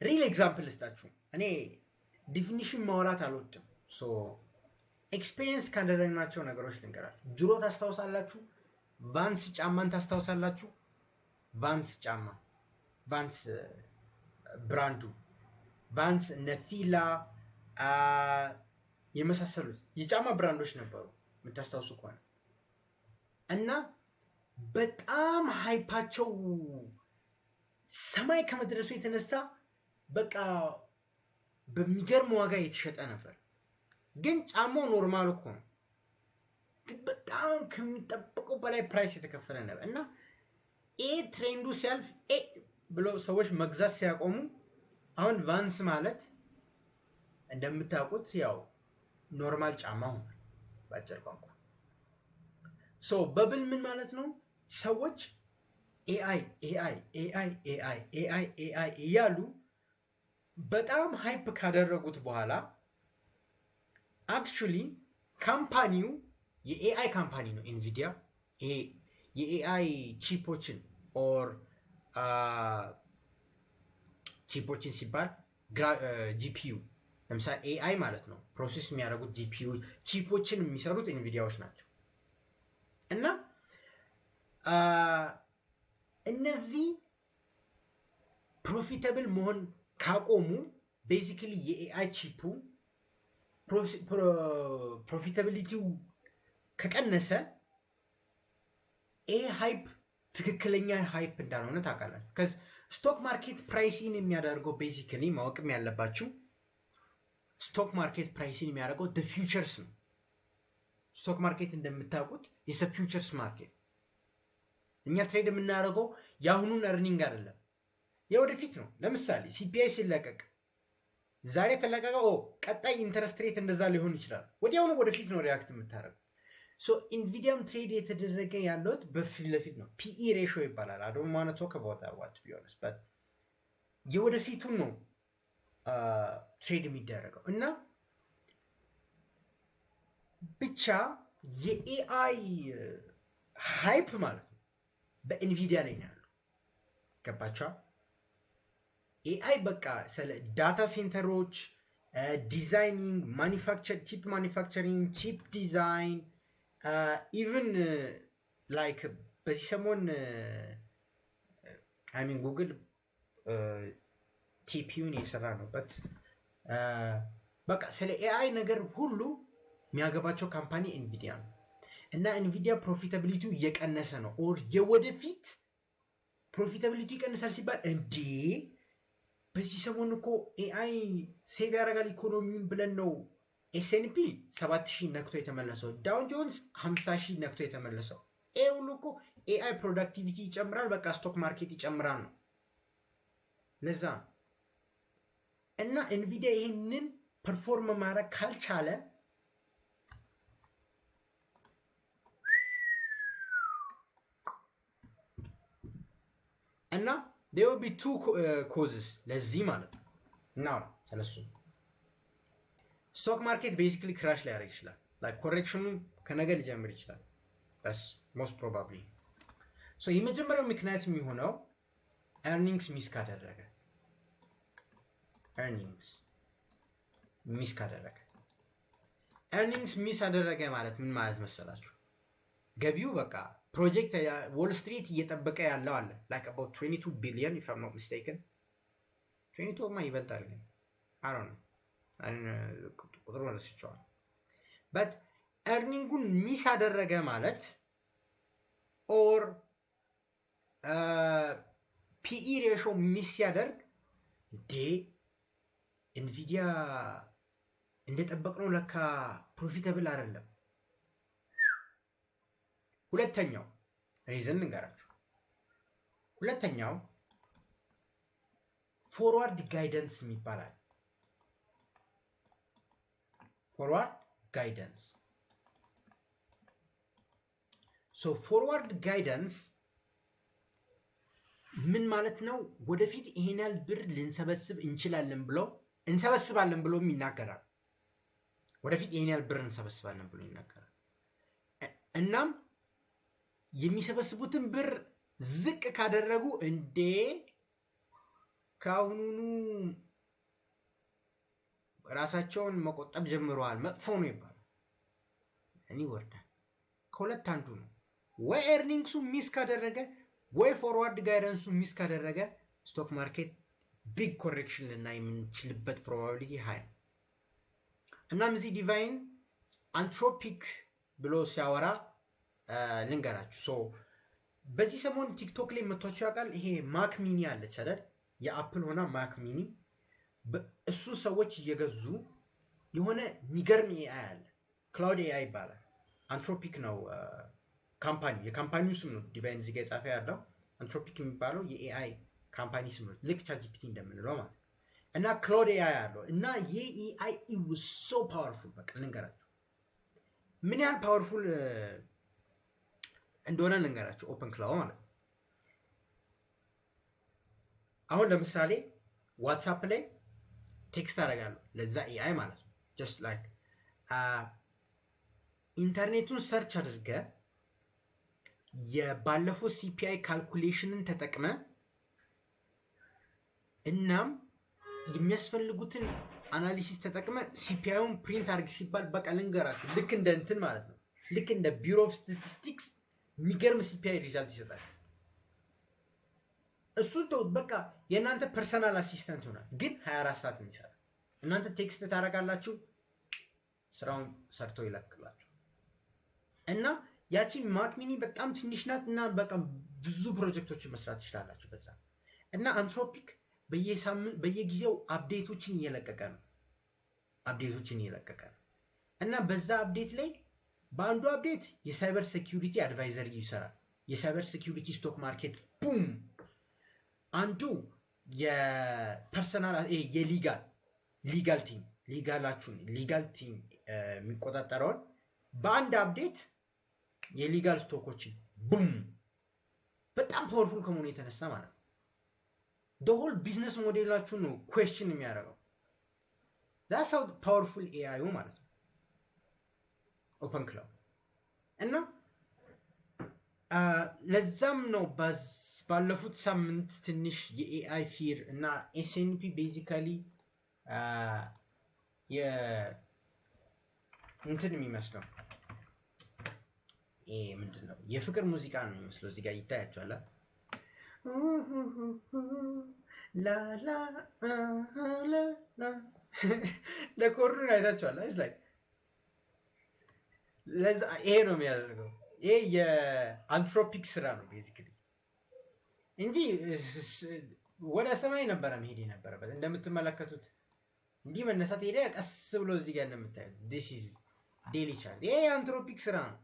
A: ሪል ኤግዛምፕል ልስጣችሁ። እኔ ዲፊኒሽን ማውራት አልወድም። ሶ ኤክስፔሪየንስ ካደረግናቸው ነገሮች ልንገራችሁ። ድሮ ታስታውሳላችሁ? ቫንስ ጫማን ታስታውሳላችሁ? ቫንስ ጫማ፣ ቫንስ ብራንዱ፣ ቫንስ ነፊላ የመሳሰሉት የጫማ ብራንዶች ነበሩ የምታስታውሱ ከሆነ እና በጣም ሃይፓቸው ሰማይ ከመድረሱ የተነሳ በቃ በሚገርም ዋጋ የተሸጠ ነበር። ግን ጫማው ኖርማል እኮ ነው፣ ግን በጣም ከሚጠበቀው በላይ ፕራይስ የተከፈለ ነበር እና ትሬንዱ ሲያልፍ ብሎ ሰዎች መግዛት ሲያቆሙ አሁን ቫንስ ማለት እንደምታውቁት ያው ኖርማል ጫማ ሆኗል በአጭር ቋንቋ። ሶ በብል ምን ማለት ነው? ሰዎች ኤአይ ኤአይ ኤአይ ኤአይ ኤአይ ኤአይ እያሉ በጣም ሃይፕ ካደረጉት በኋላ አክቹሊ ካምፓኒው የኤአይ ካምፓኒ ነው ኢንቪዲያ። የኤአይ ቺፖችን ኦር ቺፖችን ሲባል ጂፒዩ ለምሳሌ ኤአይ ማለት ነው። ፕሮሴስ የሚያደርጉት ጂፒዩ ቺፖችን የሚሰሩት ኢንቪዲያዎች ናቸው። እና እነዚህ ፕሮፊታብል መሆን ካቆሙ ቤዚክሊ የኤአይ ቺፑ ፕሮፊታቢሊቲው ከቀነሰ ይሄ ሃይፕ ትክክለኛ ሃይፕ እንዳልሆነ ታውቃላችሁ። ከዚ ስቶክ ማርኬት ፕራይሲን የሚያደርገው ቤዚክሊ ማወቅም ያለባችሁ ስቶክ ማርኬት ፕራይሲን የሚያደርገው ፊውቸርስ ነው። ስቶክ ማርኬት እንደምታውቁት የሰ ፊውቸርስ ማርኬት። እኛ ትሬድ የምናደርገው የአሁኑን እርኒንግ አይደለም፣ የወደፊት ነው። ለምሳሌ ሲፒአይ ሲለቀቅ ዛሬ ተለቀቀ፣ ቀጣይ ኢንተረስት ሬት እንደዛ ሊሆን ይችላል። ወዲያውኑ ወደፊት ነው ሪያክት የምታደርጉት። ሶ ኢንቪዲያም ትሬድ የተደረገ ያለት በፊት ለፊት ነው። ፒኢ ሬሾ ይባላል። አይ ዶንት ዋንት ቱ ቶክ አባውት ዳት ዋት ቱ ቢ ኦነስት በት የወደፊቱን ነው ትሬድ የሚደረገው እና ብቻ የኤአይ ሃይፕ ማለት ነው በኢንቪዲያ ላይ ነው ያለው። ገባችኋ? ኤአይ በቃ ስለ ዳታ ሴንተሮች፣ ዲዛይኒንግ፣ ማኒፋክቸር፣ ቺፕ ማኒፋክቸሪንግ፣ ቺፕ ዲዛይን ኢቭን ላይክ በዚህ ሰሞን ሚን ጉግል ቲፒዩን የሰራ ነውበት። በቃ ስለ ኤአይ ነገር ሁሉ የሚያገባቸው ካምፓኒ ኢንቪዲያ ነው እና ኢንቪዲያ ፕሮፊታቢሊቲው እየቀነሰ ነው። ኦር የወደፊት ፕሮፊታቢሊቲ ይቀንሳል ሲባል እንዴ በዚህ ሰሞን እኮ ኤአይ ሴቭ ያደርጋል ኢኮኖሚውን ብለን ነው ኤስኤንፒ 7000 ነክቶ የተመለሰው፣ ዳውን ጆንስ 50,000 ነክቶ የተመለሰው። ይሄ ሁሉ እኮ ኤአይ ፕሮዳክቲቪቲ ይጨምራል፣ በቃ ስቶክ ማርኬት ይጨምራል ነው። ለዛ እና ኢንቪዲያ ይህንን ፐርፎርም ማድረግ ካልቻለ እና there will be two causes ለዚህ ማለት ነው። እና ስለሱ ስቶክ ማርኬት ቤዚክሊ ክራሽ ሊያደርግ ይችላል። ላይክ ኮሬክሽኑ ከነገ ሊጀምር ይችላል። that's most probably so የመጀመሪያው ምክንያት የሚሆነው ኤርኒንግስ ሚስ ካደረገ ኤርኒንግስ ሚስ አደረገ ማለት ምን ማለት መሰላችሁ? ገቢው በቃ ፕሮጀክት ዎል ስትሪት እየጠበቀ ያለው አለ like about 22 billion if I'm not mistaken 22 ማ ይበልጣል ግን I don't know ቁጥሩ ረስቼዋለሁ። but ኤርኒንጉን ሚስ አደረገ ማለት ኦር ፒኢ ሬሾ ሚስ ሲያደርግ ኢንቪዲያ እንደጠበቅነው ለካ ፕሮፊታብል አይደለም። ሪዝን ልንገራችሁ። ሁለተኛው ፎርዋርድ ጋይደንስ ይባላል። ፎርዋርድ ጋይደንስ ፎርዋርድ ጋይደንስ ምን ማለት ነው? ወደፊት ይሄን ያህል ብር ልንሰበስብ እንሰበስባለን ብሎ ይናገራል። ወደፊት ይሄን ያህል ብር እንሰበስባለን ብሎ ይናገራል። እናም የሚሰበስቡትን ብር ዝቅ ካደረጉ እንዴ ከአሁኑኑ ራሳቸውን መቆጠብ ጀምረዋል፣ መጥፎ ነው ይባላል። እኔ ወርዳል። ከሁለት አንዱ ነው። ወይ ኤርኒንግሱ ሚስ ካደረገ ወይ ፎርዋርድ ጋይደንሱ ሚስ ካደረገ ስቶክ ማርኬት ቢግ ኮሬክሽን ልናይ የምንችልበት ፕሮባቢሊቲ ሃይ ነው። እናም እዚህ ዲቫይን አንትሮፒክ ብሎ ሲያወራ ልንገራችሁ። በዚህ ሰሞን ቲክቶክ ላይ መቷችሁ ያውቃል? ይሄ ማክ ሚኒ አለች አይደል? የአፕል ሆና ማክ ሚኒ፣ እሱ ሰዎች እየገዙ የሆነ የሚገርም ኤአይ አለ፣ ክላውድ ኤአይ ይባላል። አንትሮፒክ ነው ካምፓኒ፣ የካምፓኒው ስም ነው። ዲቫይን እዚህ ጋ የጻፈ ያለው አንትሮፒክ የሚባለው የኤአይ ካምፓኒ ስም ነው፣ ልክ ቻትጂፒቲ እንደምንለው ማለት ነው። እና ክላውድ ኤአይ አለው እና ይህ ኤአይ ኢዝ ሶ ፓወርፉል። በቃ ልንገራችሁ ምን ያህል ፓወርፉል እንደሆነ ልንገራችሁ። ኦፕን ክላውድ ማለት ነው። አሁን ለምሳሌ ዋትሳፕ ላይ ቴክስት አደርጋለሁ ለዛ ኤአይ ማለት ነው። ጀስት ላይክ ኢንተርኔቱን ሰርች አድርገ የባለፈው ሲፒአይ ካልኩሌሽንን ተጠቅመ እናም የሚያስፈልጉትን አናሊሲስ ተጠቅመ ሲፒአይውን ፕሪንት አድርግ ሲባል በቃ ልንገራችሁ ልክ እንደ እንትን ማለት ነው። ልክ እንደ ቢሮ ኦፍ ስታቲስቲክስ የሚገርም ሲፒአይ ሪዛልት ይሰጣል። እሱን ተውት፣ በቃ የእናንተ ፐርሰናል አሲስታንት ይሆናል። ግን 24 ሰዓት የሚሰራ እናንተ ቴክስት ታደርጋላችሁ፣ ስራውን ሰርቶ ይለቅላችሁ። እና ያቺ ማክ ሚኒ በጣም ትንሽ ናት እና በቃ ብዙ ፕሮጀክቶችን መስራት ትችላላችሁ በዛ። እና አንትሮፒክ በየጊዜው አፕዴቶችን እየለቀቀ ነው እና በዛ አፕዴት ላይ በአንዱ አፕዴት የሳይበር ሴኪዩሪቲ አድቫይዘሪ ይሰራል። የሳይበር ሴኪዩሪቲ ስቶክ ማርኬት ቡም። አንዱ የፐርሰናል የሊጋል ቲም የሚቆጣጠረውን በአንድ አፕዴት የሊጋል ስቶኮችን ቡም። በጣም ፓወርፉል ከመሆኑ የተነሳ ማለት ነው ሆል ቢዝነስ ሞዴላችሁን ነው ኩዌስችን የሚያደርገው። ዳትስ ሃው ፓወርፉል ኤአዩ ማለት ነው ኦፕን ክላውድ። እና ለዛም ነው ባለፉት ሳምንት ትንሽ የኤአይ ፊር እና ኤስኤንፒ ቤዚካሊ እንትን የሚመስለው ምንድን ነው የፍቅር ሙዚቃ ነው የሚመስለው። እዚህ ጋር ይታያቸዋል። ለኮርዱን አይታቸዋል። ይሄ ነው የሚያደርገው። ይሄ የአንትሮፒክ ስራ ነው ቤዚካሊ እንጂ ወደ ሰማይ ነበረ መሄድ የነበረበት። እንደምትመለከቱት እንዲህ መነሳት ሄደ ቀስ ብሎ እዚህ ጋር እንደምታዩት ዲስ ኢዝ ዴሊ ቻርት። ይሄ የአንትሮፒክ ስራ ነው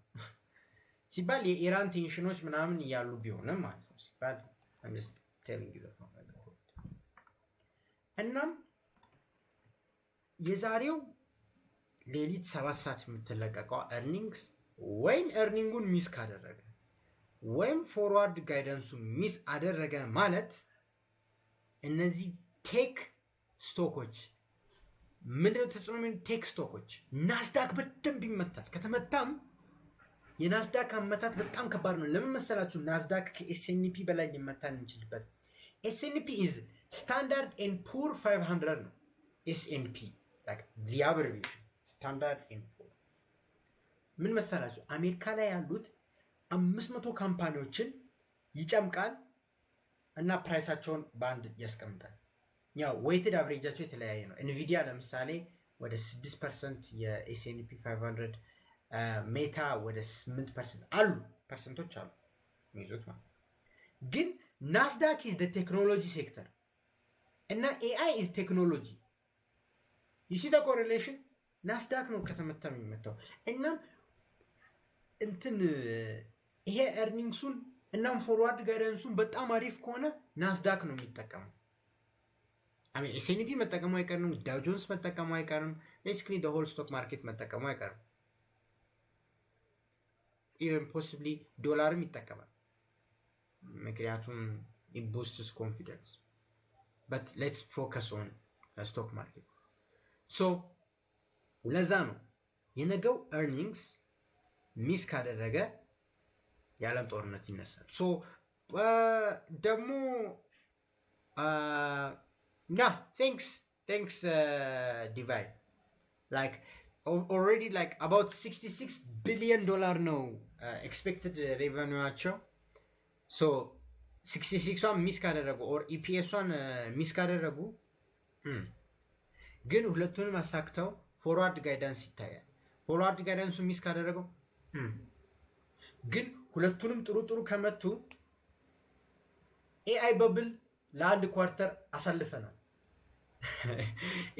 A: ሲባል የኢራን ቴንሽኖች ምናምን እያሉ ቢሆንም ማለት ነው ሲባል እናም የዛሬው ሌሊት 7 ሰዓት የምትለቀቀው ኤርኒንግስ ወይም ኤርኒንጉን ሚስ ካደረገ ወይም ፎርዋርድ ጋይደንሱ ሚስ አደረገ ማለት እነዚህ ቴክ ስቶኮች ምንድነው ተጽዕኖ? ቴክ ስቶኮች ናስዳክ በደንብ ይመታል። ከተመታም የናስዳክ አመታት በጣም ከባድ ነው። ለምን መሰላችሁ? ናስዳክ ከኤስኤንፒ በላይ ሊመታን እንችልበት። ኤስኤንፒ ኢዝ ስታንዳርድ ኤንድ ፑር 500 ነው። ኤስኤንፒ like the abbreviation standard and poor ምን መሰላችሁ? አሜሪካ ላይ ያሉት 500 ካምፓኒዎችን ይጨምቃል እና ፕራይሳቸውን በአንድ ያስቀምጣል። ያው ዌይትድ አቨሬጃቸው የተለያየ ነው። ኢንቪዲያ ለምሳሌ ወደ 6% የኤስኤንፒ 500 ሜታ ወደ 8% አሉ ፐርሰንቶች አሉ የሚይዙት ማለት ግን ናስዳክ ኢዝ ዘ ቴክኖሎጂ ሴክተር እና ኤአይ ኢዝ ቴክኖሎጂ you see the correlation ናስዳክ ነው ከተመታ የሚመታው። እናም እንትን ይሄ ኤርኒንግሱን እናም ፎርዋርድ ጋይዳንሱን በጣም አሪፍ ከሆነ ናስዳክ ነው የሚጠቀመው። አሜን ኤስኤንፒ መጠቀሙ አይቀርም፣ ዳው ጆንስ መጠቀሙ አይቀርም፣ ቤሲክሊ ዘ ሆል ስቶክ ማርኬት መጠቀሙ አይቀርም። ኢቨን ፖሲብሊ ዶላርም ይጠቀማል፣ ምክንያቱም it boosts confidence. But let's focus on stock market. So ለዛ ነው የነገው ኤርኒንግስ ሚስ ካደረገ የዓለም ጦርነት ይነሳል። ሶ ደግሞ thanks Divine, like already like about $66 billion ነው expected revenueቸው። so 66ን ሚስ ካደረጉ ኦር ኢፒኤስን ሚስ ካደረጉ ግን ሁለቱንም አሳክተው ፎርዋርድ ጋይዳንስ ይታያል። ፎርዋርድ ጋይዳንሱ ሚስ ካደረገው ግን ሁለቱንም ጥሩ ከመቱ ኤአይ በብል ለአንድ ኳርተር አሳልፈናል።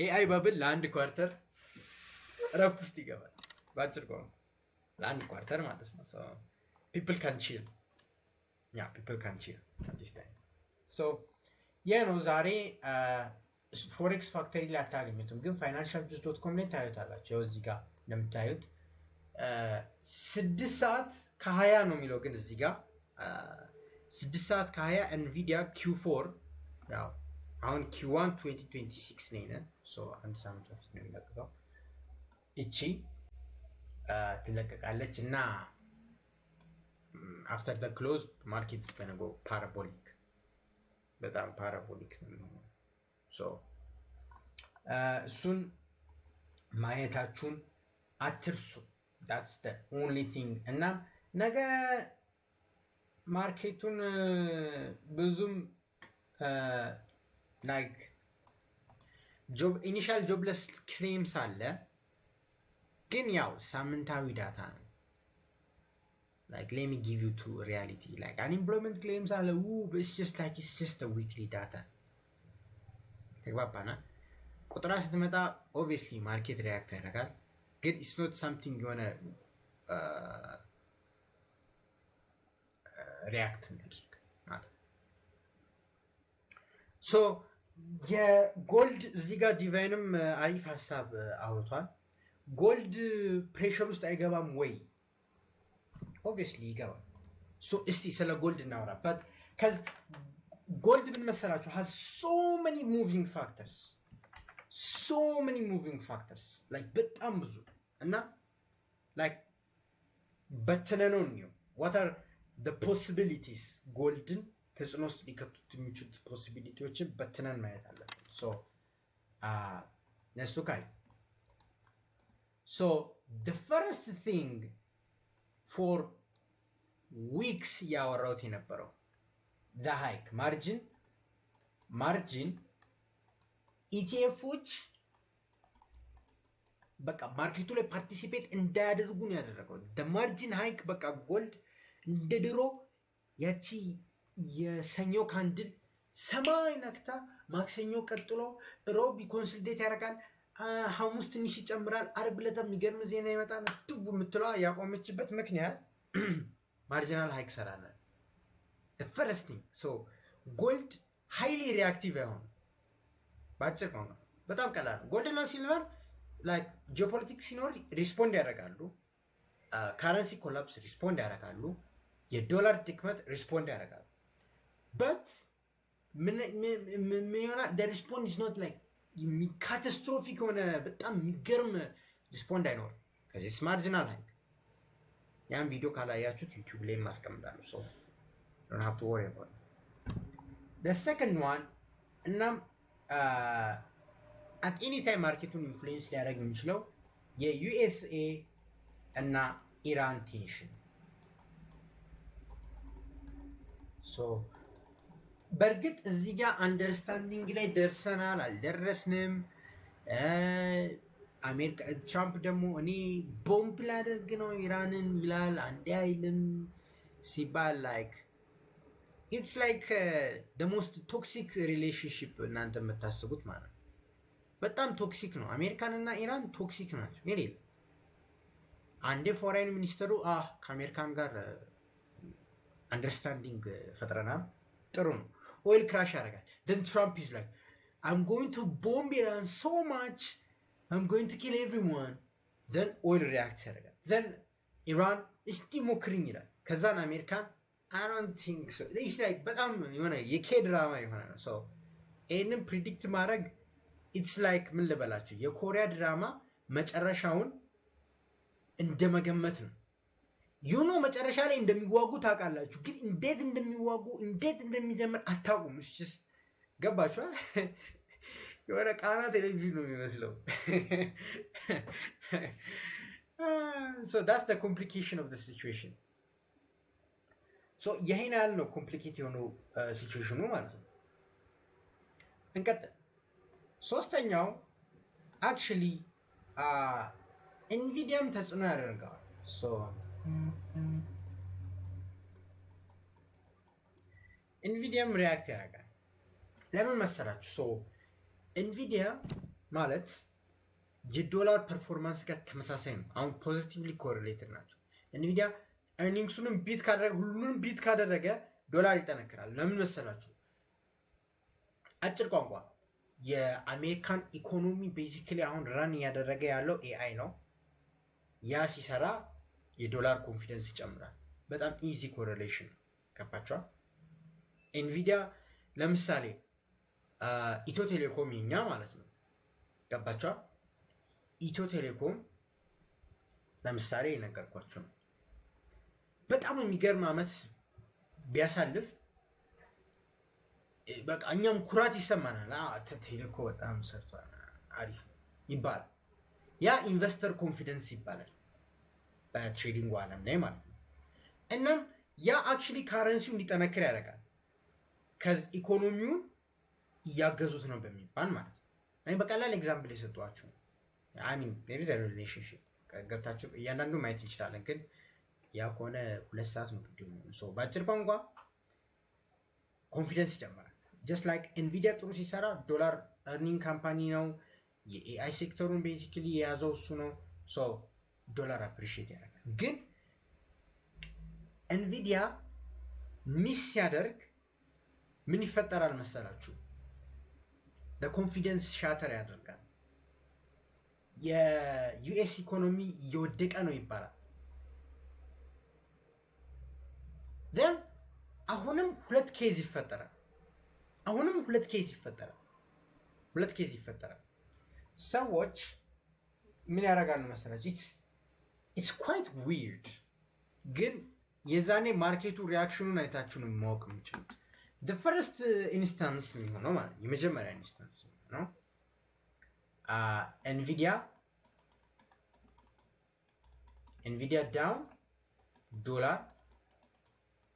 A: ኤአይ በብል ለአንድ ኳርተር እረፍት ውስጥ ይገባል። ባጭር ቋንቋ ለአንድ ኳርተር ማለት ነው። so people can chill. Yeah, people can chill at this time. So ነው ዛሬ ፎሬክስ ፋክተሪ ላይ አታገኙትም፣ ግን financialjuice.com ላይ ታዩታላችሁ። እዚህ ጋር እንደምታዩት 6:20 ነው የሚለው፣ ግን እዚህ ጋር 6:20 NVIDIA Q4 ያው አሁን Q1 2026 ነን። ሶ አንድ ሳምንት ነው የሚለቀቀው። እቺ ትለቀቃለች እና after the close market is gonna go parabolic, በጣም parabolic ነው። so እሱን ማየታችሁን አትርሱ። that's the only thing። እና ነገ ማርኬቱን ብዙም like ኢኒሻል ጆብለስ ክሌምስ አለ፣ ግን ያው ሳምንታዊ ዳታ ነው። like let me give you to reality, like unemployment claims are but it's just a weekly data. ተግባባና ቁጥራ ስትመጣ obviously ማርኬት ሪያክት ያደርጋል፣ ግን it's not something የሆነ ሪያክት የሚያደርግ ማለት። ሶ የጎልድ እዚህ ጋር ዲቫይንም አሪፍ ሀሳብ አውርቷል። ጎልድ ፕሬሸር ውስጥ አይገባም ወይ? ኦብቪየስሊ ይገባል። ሶ እስቲ ስለ ጎልድ እናወራበት። ከዚ ጎልድ ምን መሰላችሁ has so many moving factors like በጣም ብዙ እና like በትነነው ነው what are the possibilities ጎልድን ተጽዕኖ ውስጥ ሊከቱት የሚችሉት ፖሲቢሊቲዎችን በትነን ማየት አለብን። ሶ let's look at it. So the first thing for weeks ያወራሁት የነበረው the hike margin ኢቲኤፎች በቃ ማርኬቱ ላይ ፓርቲሲፔት እንዳያደርጉ ነው ያደረገው። the margin hike በቃ ጎልድ እንደ ድሮ ያቺ የሰኞ ካንድል ሰማይ ነክታ ማክሰኞ ቀጥሎ ሮብ ኮንሶሊዴት ያደርጋል፣ ሐሙስ ትንሽ ይጨምራል፣ አርብ ዕለት የሚገርም ዜና ይመጣል ትቡ የምትለዋ ያቆመችበት ምክንያት ማርጂናል ሃይክ ሰራለ። the first thing so gold highly reactive አይሆንም። ባጭር ቋንቋ በጣም ቀላል ነው። ጎልድ እና ሲልቨር like ጂኦፖለቲክስ ሲኖር ሪስፖንድ ያደርጋሉ፣ ካረንሲ ኮላፕስ ሪስፖንድ ያደርጋሉ፣ የዶላር ድክመት ሪስፖንድ ያደርጋሉ። but ምን ይሆናል the response is not like ካታስትሮፊክ ሆነ በጣም የሚገርም ሪስፖንድ አይኖርም ከዚህ ማርጂናል ሃይክ። ያን ቪዲዮ ካላያችሁት ዩቲዩብ ላይ ማስቀምጣለሁ። so don't have to worry about it. the second one እናም at any time ማርኬቱን ኢንፍሉዌንስ ሊያደርግ የሚችለው የዩኤስኤ እና ኢራን ቴንሽን። so በእርግጥ እዚህ ጋር አንደርስታንዲንግ ላይ ደርሰናል አልደረስንም። አሜሪካ ትራምፕ ደግሞ እኔ ቦምብ ላደርግ ነው ኢራንን ይላል፣ አንዴ አይልም ሲባል like it's like the most toxic relationship እናንተ የምታስቡት ማለት ነው። በጣም ቶክሲክ ነው። አሜሪካን እና ኢራን ቶክሲክ ናቸው። አንዴ ፎሬን ሚኒስተሩ ከአሜሪካን ጋር አንደርስታንዲንግ ፈጥረናል። ጥሩ ነው። ኦይል ክራሽ ያደርጋል። ደን ትራምፕ ኢዝ ላይክ I'm going to bomb Iran so much. I'm going to kill everyone. Then oil reacts ያደርጋል። then ኢራን እስቲ ሞክሪኝ ይላል። ከዛን አሜሪካን I don't think so. It's like በጣም የሆነ የኬ ድራማ የሆነ ነው። so ይህንን ፕሪዲክት ማድረግ ኢትስ ላይክ ምን ልበላችሁ የኮሪያ ድራማ መጨረሻውን እንደመገመት ነው። ዩኖ መጨረሻ ላይ እንደሚዋጉ ታውቃላችሁ፣ ግን እንዴት እንደሚዋጉ እንዴት እንደሚጀምር አታውቁም። እሺ ገባችኋ? የሆነ ቃና ቴሌቪዥን ነው የሚመስለው። so that's the complication of the situation. so ይሄን ያህል ነው ኮምፕሊኬት የሆነው ሲቹዌሽኑ ማለት ነው። እንቀጥል። ሶስተኛው አክቹሊ ኢንቪዲያም ተጽዕኖ ያደርገዋል። ኢንቪዲያም ሪያክት ያደርጋል። ለምን መሰላችሁ? ኢንቪዲያ ማለት የዶላር ፐርፎርማንስ ጋር ተመሳሳይ ነው። አሁን ፖዚቲቭሊ ኮሪሌትድ ናቸው። ኢንቪዲያ ኤርኒንግሱንም ቢት ካደረገ ሁሉንም ቢት ካደረገ ዶላር ይጠነክራል። ለምን መሰላችሁ? አጭር ቋንቋ የአሜሪካን ኢኮኖሚ ቤዚክሊ አሁን ራን እያደረገ ያለው ኤአይ ነው። ያ ሲሰራ የዶላር ኮንፊደንስ ይጨምራል። በጣም ኢዚ ኮሪሌሽን ገባችኋል? ኢንቪዲያ ለምሳሌ ኢትዮ ቴሌኮም የኛ ማለት ነው ገባችኋል? ኢትዮ ቴሌኮም ለምሳሌ የነገርኳቸው ነው። በጣም የሚገርም ዓመት ቢያሳልፍ በቃ እኛም ኩራት ይሰማናል። ቴሌኮ በጣም ሰርቷል አሪፍ ይባላል። ያ ኢንቨስተር ኮንፊደንስ ይባላል በትሬዲንግ ዓለም ላይ ማለት ነው። እናም ያ አክቹሊ ካረንሲው እንዲጠነክር ያደርጋል። ኢኮኖሚውን እያገዙት ነው በሚባል ማለት ነው። እኔ በቀላል ኤግዛምፕል የሰጧችሁ ሪሌሽንሽፕ ገብታችሁ እያንዳንዱ ማየት እንችላለን። ግን ያ ከሆነ 2 ሰዓት ነው ቪዲዮ። በአጭር ቋንቋ ኮንፊደንስ ይጨምራል። ጀስት ላይክ ኢንቪዲያ ጥሩ ሲሰራ ዶላር ኤርኒንግ ካምፓኒ ነው። የኤአይ ሴክተሩን ቤዚክሊ የያዘው እሱ ነው። ዶላር አፕሪሺየት ያደርጋል። ግን ኢንቪዲያ ሚስ ሲያደርግ ምን ይፈጠራል መሰላችሁ? ለኮንፊደንስ ሻተር ያደርጋል። የዩኤስ ኢኮኖሚ እየወደቀ ነው ይባላል። then አሁንም ሁለት ኬዝ ይፈጠራል። ሰዎች ምን ያደርጋሉ መሰላችሁ? ኢትስ ኳይት ዊርድ። ግን የዛኔ ማርኬቱ ሪያክሽኑን አይታችሁ ነው ማወቅ የምችሉት። ፈርስት ኢንስታንስ የሚሆነው ማለት የመጀመሪያ ኢንስታንስ የሚሆነው ኢንቪዲያ ዳውን፣ ዶላር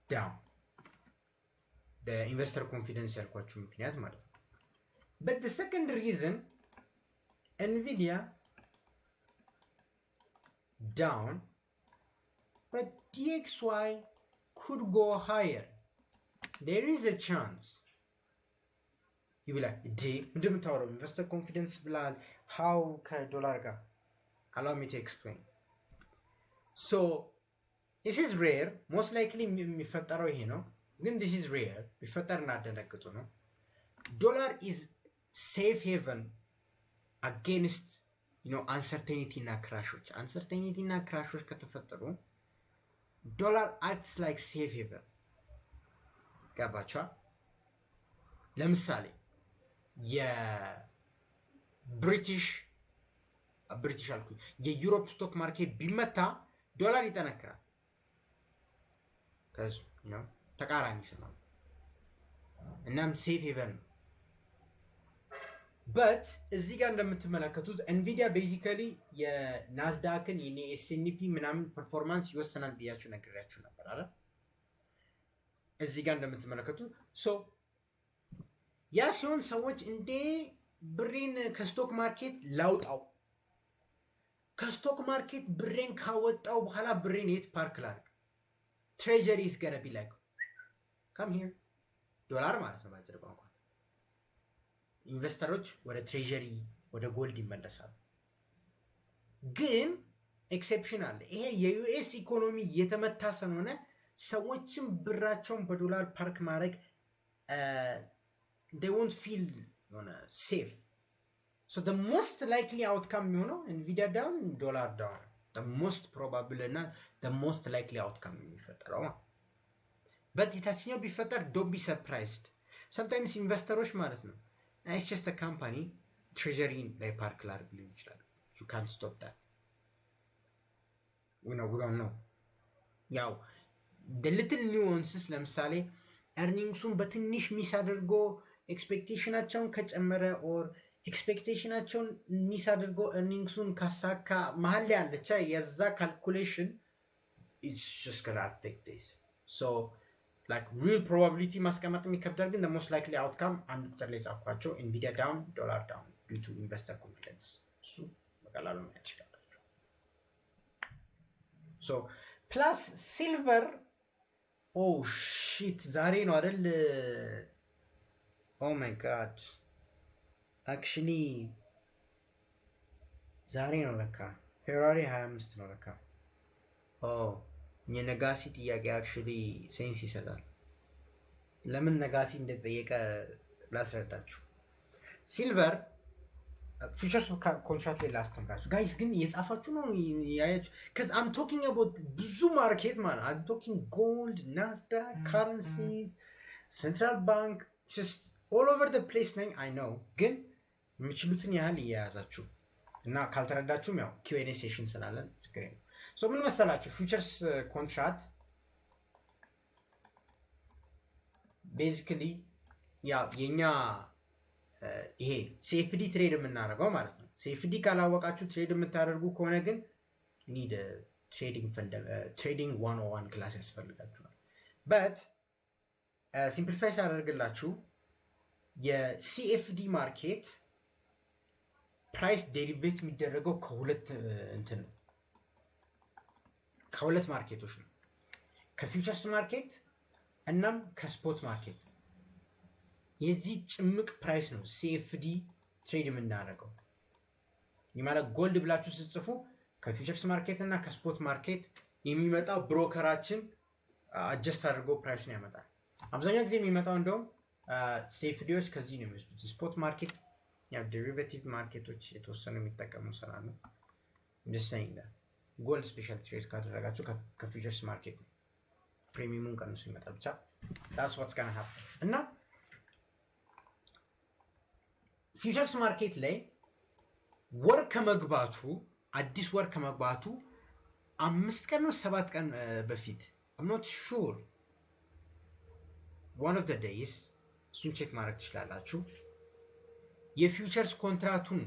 A: ዳውን፣ በኢንቨስተር ኮንፊደንስ ያልኳችሁ ምክንያት ማለት ነው። but the second reason Nvidia down but DXY could go higher. There is a chance. ይብላል እንዴ እንደምታወራው ኢንቨስተር ኮንፊደንስ ብላል how ከዶላር ጋር allow me to explain. so this is rare, most likely የሚፈጠረው ይሄ ነው። ግን this is rare ቢፈጠር እናደነግጡ ነው። ዶላር is safe haven against uncertainty እና ክራሾች ከተፈጠሩ ዶላር acts like safe haven። ገባችኋል? ለምሳሌ የብሪቲሽ አልኩኝ የዩሮፕ ስቶክ ማርኬት ቢመታ ዶላር ይጠነክራል። ከዚ ተቃራኒ ስለሆነ እናም ሴፍ ሄቨን ነው። በት እዚህ ጋር እንደምትመለከቱት ኢንቪዲያ ቤዚካሊ የናስዳክን የኤስኤንፒ ምናምን ፐርፎርማንስ ይወሰናል ብያችሁ ነግሬያችሁ ነበር አይደል? እዚህ ጋር እንደምትመለከቱት ያ ሲሆን ሰዎች እንዴ ብሬን ከስቶክ ማርኬት ላውጣው፣ ከስቶክ ማርኬት ብሬን ካወጣው በኋላ ብሬን የት ፓርክ ላድርግ? ትሬጀሪ is gonna be like come here ዶላር ማለት ነው ባጭር ቋንቋ። ኢንቨስተሮች ወደ ትሬጀሪ ወደ ጎልድ ይመለሳሉ። ግን ኤክሴፕሽን አለ። ይሄ የዩኤስ ኢኮኖሚ የተመታ ስለሆነ ሰዎችም ብራቸውን በዶላር ፓርክ ማድረግ they won't feel safe. So the most likely outcome Nvidia down, dollar down. The most probable and the most likely outcome የሚፈጠረው but የታችኛው ቢፈጠር don't be surprised. Sometimes investors ማለት ነው it's just a company treasury ላይ ፓርክ ላድርግ ሊሆን ይችላል. You can't stop that. We don't know. ያው the little nuances ለምሳሌ earningsን በትንሽ ሚስ አድርጎ ኤክስፔክቴሽናቸውን ከጨመረ or ኤክስፔክቴሽናቸውን ሚስ አድርጎ earningsን ካሳካ መሀል ላይ አለች የዛ ካልኩሌሽን it's just gonna affect this. So like real probability ማስቀመጥ የሚከብዳል ግን the most likely outcome አንድ ቁጥር ላይ ጻፍኳቸው Nvidia down, dollar down due to investor confidence. እሱ በቀላሉ ማየት ትችላላችሁ. So plus silver oh shit ዛሬ ነው አይደል? Oh my god actually ዛሬ ነው ለካ ፌብሩዋሪ 25 ነው ለካ oh የነጋሲ ጥያቄ actually ሴንስ ይሰጣል ለምን ነጋሲ እንደተጠየቀ ላስረዳችሁ ሲልቨር ፊውቸርስ ኮንትራክት ላይ ላስተምራችሁ ጋይስ ግን የጻፋችሁ ነው ያያችሁ cuz I'm talking about ብዙ ማርኬት ማለት I'm talking gold Nasdaq currencies central bank just all over the place ነኝ I know ግን የምችሉትን ያህል እያያዛችሁ እና ካልተረዳችሁም ያው Q&A ሴሽን ስላለን ችግር የለም so ምን መሰላችሁ ፊውቸርስ ኮንትራክት basically ያ የኛ ይሄ CFD ትሬድ የምናደርገው ማለት ነው CFD ካላወቃችሁ ትሬድ የምታደርጉ ከሆነ ግን need trading 101 ክላስ ያስፈልጋችኋል but ሲምፕሊፋይ ሳደርግላችሁ የCFD ማርኬት ፕራይስ ዴሪቬት የሚደረገው ከሁለት ማርኬቶች ነው ከፊውቸርስ ማርኬት እናም ከስፖት ማርኬት የዚህ ጭምቅ ፕራይስ ነው CFD ትሬድ የምናደርገው ማለት ጎልድ ብላችሁ ስትጽፉ ከፊውቸርስ ማርኬት እና ከስፖት ማርኬት የሚመጣው ብሮከራችን አጀስት አድርጎ ፕራይሱን ያመጣል አብዛኛው ጊዜ የሚመጣው እንደውም CFDዎች ከዚህ ነው የሚወስዱት ስፖት ማርኬት ያው ዴሪቬቲቭ ማርኬቶች የተወሰኑ የሚጠቀሙ ስላሉ እንደሰይና ጎልድ ስፔሻል ትሬድ ካደረጋችሁ ከፊውቸርስ ማርኬት ፕሪሚየሙን ቀንሶ ይመጣል ብቻ that's what's going to happen እና ፊውቸርስ ማርኬት ላይ ወር ከመግባቱ አዲስ ወር ከመግባቱ 5 ቀን ነው 7 ቀን በፊት I'm not sure one of the days እሱን ቼክ ማድረግ ትችላላችሁ የፊውቸርስ ኮንትራክቱን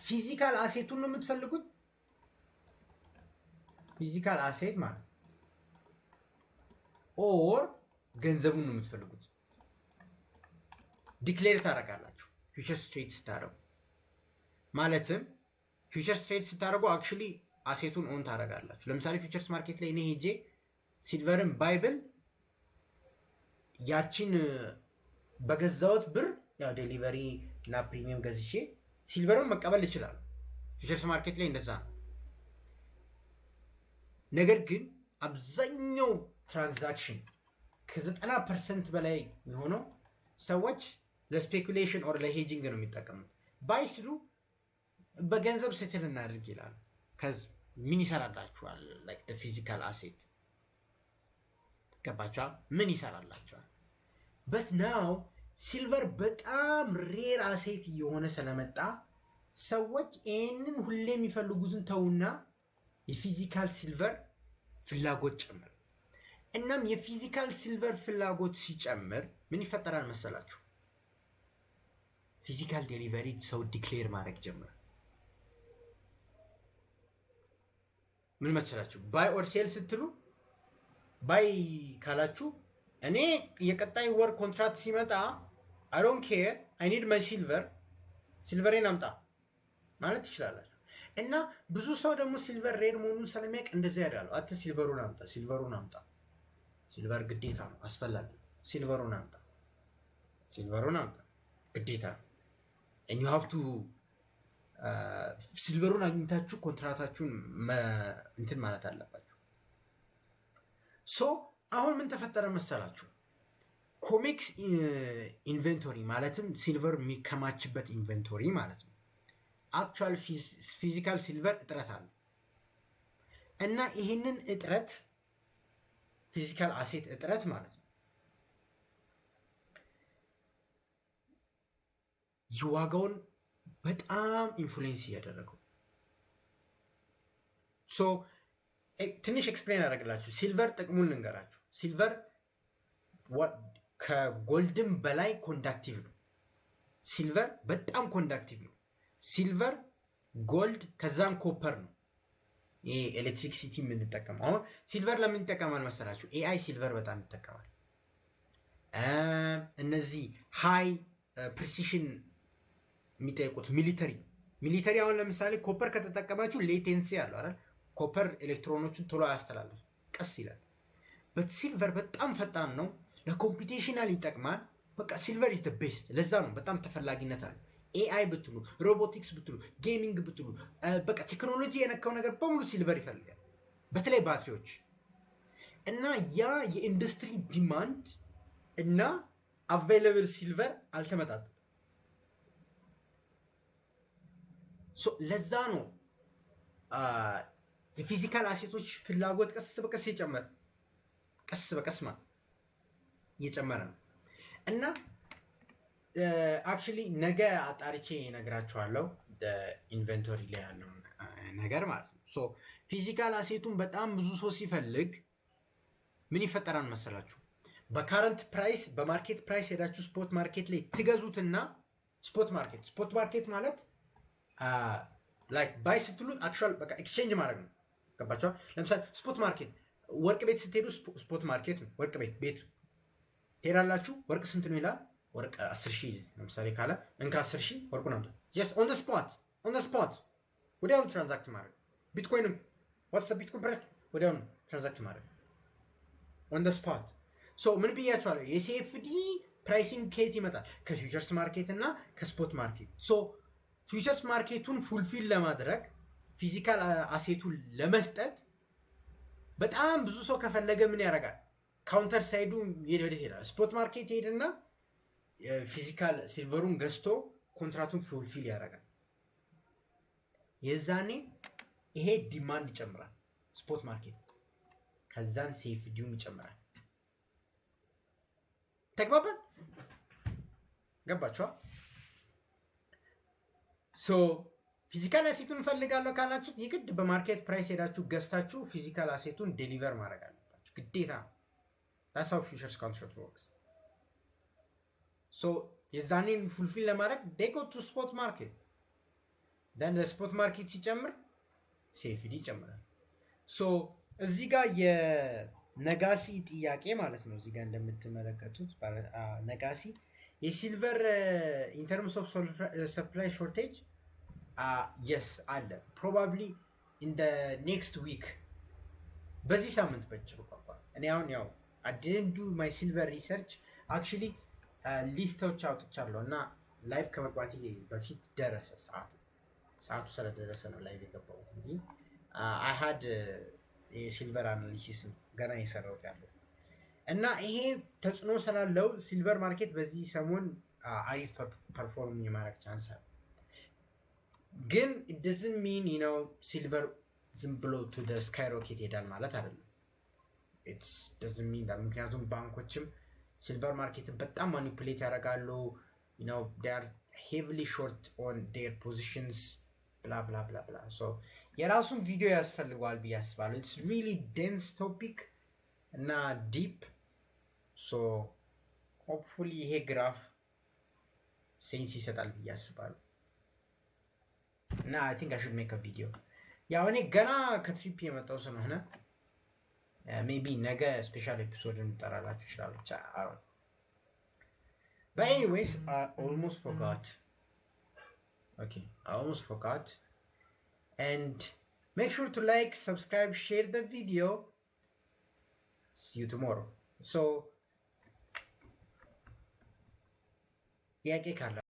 A: ፊዚካል አሴቱን ነው የምትፈልጉት ፊዚካል አሴት ማለት ኦር ገንዘቡን ነው የምትፈልጉት ዲክሌር ታደርጋላችሁ ፊውቸርስ ትሬድ ስታደርጉ ማለትም ፊውቸርስ ትሬድ ስታደርጉ አክቹሊ አሴቱን ኦን ታደርጋላችሁ ለምሳሌ ፊውቸርስ ማርኬት ላይ እኔ ሄጄ ሲልቨርን ባይብል ያቺን በገዛውት ብር ያው ዴሊቨሪ እና ፕሪሚየም ገዝቼ ሲልቨርን መቀበል ይችላል ፊውቸርስ ማርኬት ላይ እንደዛ ነው ነገር ግን አብዛኛው ትራንዛክሽን ከ90% በላይ የሚሆነው ሰዎች ለስፔኩሌሽን ኦር ለሄጂንግ ነው የሚጠቀሙት ባይስሉ በገንዘብ ሴትል እናድርግ ይላል ከዚ ምን ይሰራላችኋል like the physical asset ገባችኋል ምን ይሰራላችኋል but now ሲልቨር በጣም ሬር አሴት እየሆነ ስለመጣ ሰዎች ይህንን ሁሌ የሚፈልጉትን ተውና የፊዚካል ሲልቨር ፍላጎት ጨምር እናም የፊዚካል ሲልቨር ፍላጎት ሲጨምር ምን ይፈጠራል መሰላችሁ ፊዚካል ዴሊቨሪ ሰው ዲክሌር ማድረግ ጀመረ ምን መሰላችሁ ባይ ኦር ሴል ስትሉ ባይ ካላችሁ እኔ የቀጣይ ወር ኮንትራክት ሲመጣ I don't care I need my ሲልቨሬን አምጣ ማለት ትችላላችሁ እና ብዙ ሰው ደግሞ ሲልቨር ሬድ መሆኑን ስለሚያውቅ እንደዛ ያዳሉ አት ሲልቨሩን አምጣ ሲልቨር ግዴታ ነው አስፈላጊ ሲልቨሩን አምጣ ግዴታ and you have to ሲልቨሩን አግኝታችሁ ኮንትራክታችሁን እንትን ማለት አለባችሁ ሶ አሁን ምን ተፈጠረ መሰላችሁ? ኮሜክስ ኢንቨንቶሪ ማለትም ሲልቨር የሚከማችበት ኢንቨንቶሪ ማለት ነው። አክቹዋል ፊዚካል ሲልቨር እጥረት አለ እና ይህንን እጥረት ፊዚካል አሴት እጥረት ማለት ነው የዋጋውን በጣም ኢንፍሉዌንስ እያደረገው። ሶ ትንሽ ኤክስፕሌን ያደርግላችሁ። ሲልቨር ጥቅሙን ልንገራችሁ። ሲልቨር ከጎልድም በላይ ኮንዳክቲቭ ነው። ሲልቨር በጣም ኮንዳክቲቭ ነው። ሲልቨር፣ ጎልድ ከዛም ኮፐር ነው ይሄ ኤሌክትሪክሲቲ የምንጠቀመው። አሁን ሲልቨር ለምን ይጠቀማል መሰላችሁ? ኤአይ ሲልቨር በጣም ይጠቀማል። እነዚህ ሃይ ፕሪሲሽን የሚጠይቁት ሚሊተሪ አሁን ለምሳሌ ኮፐር ከተጠቀማችሁ ሌቴንሲ አለው አይደል? ኮፐር ኤሌክትሮኖችን ቶሎ አያስተላልፍ፣ ቀስ ይላል። በሲልቨር በጣም ፈጣን ነው። ለኮምፒቴሽናል ይጠቅማል። በቃ ሲልቨር ኢዝ ቤስት። ለዛ ነው በጣም ተፈላጊነት አለው። ኤአይ ብትሉ፣ ሮቦቲክስ ብትሉ፣ ጌሚንግ ብትሉ፣ በቃ ቴክኖሎጂ የነካው ነገር በሙሉ ሲልቨር ይፈልጋል። በተለይ ባትሪዎች እና ያ የኢንዱስትሪ ዲማንድ እና አቬይለብል ሲልቨር አልተመጣጠም። ለዛ ነው የፊዚካል አሴቶች ፍላጎት ቀስ በቀስ እየጨመረ ቀስ በቀስ ማለት እየጨመረ ነው እና አክቹሊ ነገ አጣርቼ እነግራችኋለሁ ኢንቨንቶሪ ላይ ያለው ነገር ማለት ነው። ሶ ፊዚካል አሴቱን በጣም ብዙ ሰው ሲፈልግ ምን ይፈጠራል መሰላችሁ? በካረንት ፕራይስ በማርኬት ፕራይስ ሄዳችሁ ስፖት ማርኬት ላይ ትገዙትና ስፖት ማርኬት ማለት ላይክ ባይ ስትሉት አክቹዋል በቃ ኤክስቼንጅ ማድረግ ነው። ገባችኋል? ለምሳሌ ስፖት ማርኬት ወርቅ ቤት ስትሄዱ ስፖት ማርኬት ነው። ወርቅ ቤት ትሄዳላችሁ። ወርቅ ስንት ነው ይላል። ወርቅ 10,000 ለምሳሌ ካለ እንካ 10,000 ወርቁን አምጣ። ጀስት ኦን ዘ ስፖት ወዲያውኑ ትራንዛክት ማድረግ። ቢትኮይንም ዋትስ ዘ ቢትኮይን ፕራይስ ወዲያውኑ ትራንዛክት ማድረግ ኦን ዘ ስፖት። ሶ ምን ብያችኋለሁ? የሲኤፍዲ ፕራይሲንግ ከየት ይመጣል? ከፊውቸርስ ማርኬት እና ከስፖት ማርኬት። ሶ ፊውቸርስ ማርኬቱን ፉልፊል ለማድረግ ፊዚካል አሴቱን ለመስጠት በጣም ብዙ ሰው ከፈለገ ምን ያደርጋል? ካውንተር ሳይዱ ይሄዳል። ስፖት ማርኬት ይሄድና ፊዚካል ሲልቨሩን ገዝቶ ኮንትራቱን ፉልፊል ያደርጋል። የዛኔ ይሄ ዲማንድ ይጨምራል ስፖት ማርኬት፣ ከዛን ሲኤፍዲውም ይጨምራል። ተግባባን? ገባችኋ? ሶ ፊዚካል አሴቱን እንፈልጋለሁ ካላችሁት የግድ በማርኬት ፕራይስ ሄዳችሁ ገዝታችሁ ፊዚካል አሴቱን ዴሊቨር ማድረግ አለባችሁ፣ ግዴታ ነው። that's how futures contract works. so የዛኔን ፉልፊል ለማድረግ they go to spot market, then the spot market ሲጨምር ሲኤፍዲ ይጨምራል። ሶ እዚህ ጋር የነጋሲ ጥያቄ ማለት ነው። እዚህ ጋር እንደምትመለከቱት ነጋሲ የሲልቨር in terms of supply shortage yes አለ ፕሮባብሊ in the next week በዚህ ሳምንት በጭሩ ቋቋ እኔ አሁን ያው I didn't do my silver research actually ሊስቶች አውጥቻለሁ እና ላይቭ ከመግባቴ በፊት ደረሰ ሰዓቱ ስለደረሰ ነው ላይቭ የገባሁት እንጂ I had ሲልቨር አናሊሲስ ገና የሰራሁት ያለው እና ይሄ ተጽዕኖ ስላለው ሲልቨር ማርኬት በዚህ ሰሞን አሪፍ ፐርፎርም የማድረግ ቻንስ አለ። ግን it doesn't mean you know silver ዝም ብሎ to the skyrocket ይሄዳል ማለት አይደለም። it doesn't mean that ምክንያቱም ባንኮችም ሲልቨር ማርኬትን በጣም ማኒፑሌት ያደርጋሉ። you know they are heavily short on their positions blah blah blah blah. so የራሱን ቪዲዮ ያስፈልገዋል ብዬ አስባለሁ። it's really dense topic እና deep. so hopefully ይሄ ግራፍ ሴንስ ይሰጣል ብዬ አስባለሁ። እና I think I should make a video. ያው እኔ ገና ከትሪፕ የመጣው ስለሆነ ሜቢ ነገ ስፔሻል ኤፒሶድ እንጠራላችሁ ይችላል ብቻ አሁን but anyways I almost forgot and make sure to like, subscribe, share the video. See you tomorrow. so ጥያቄ ካለ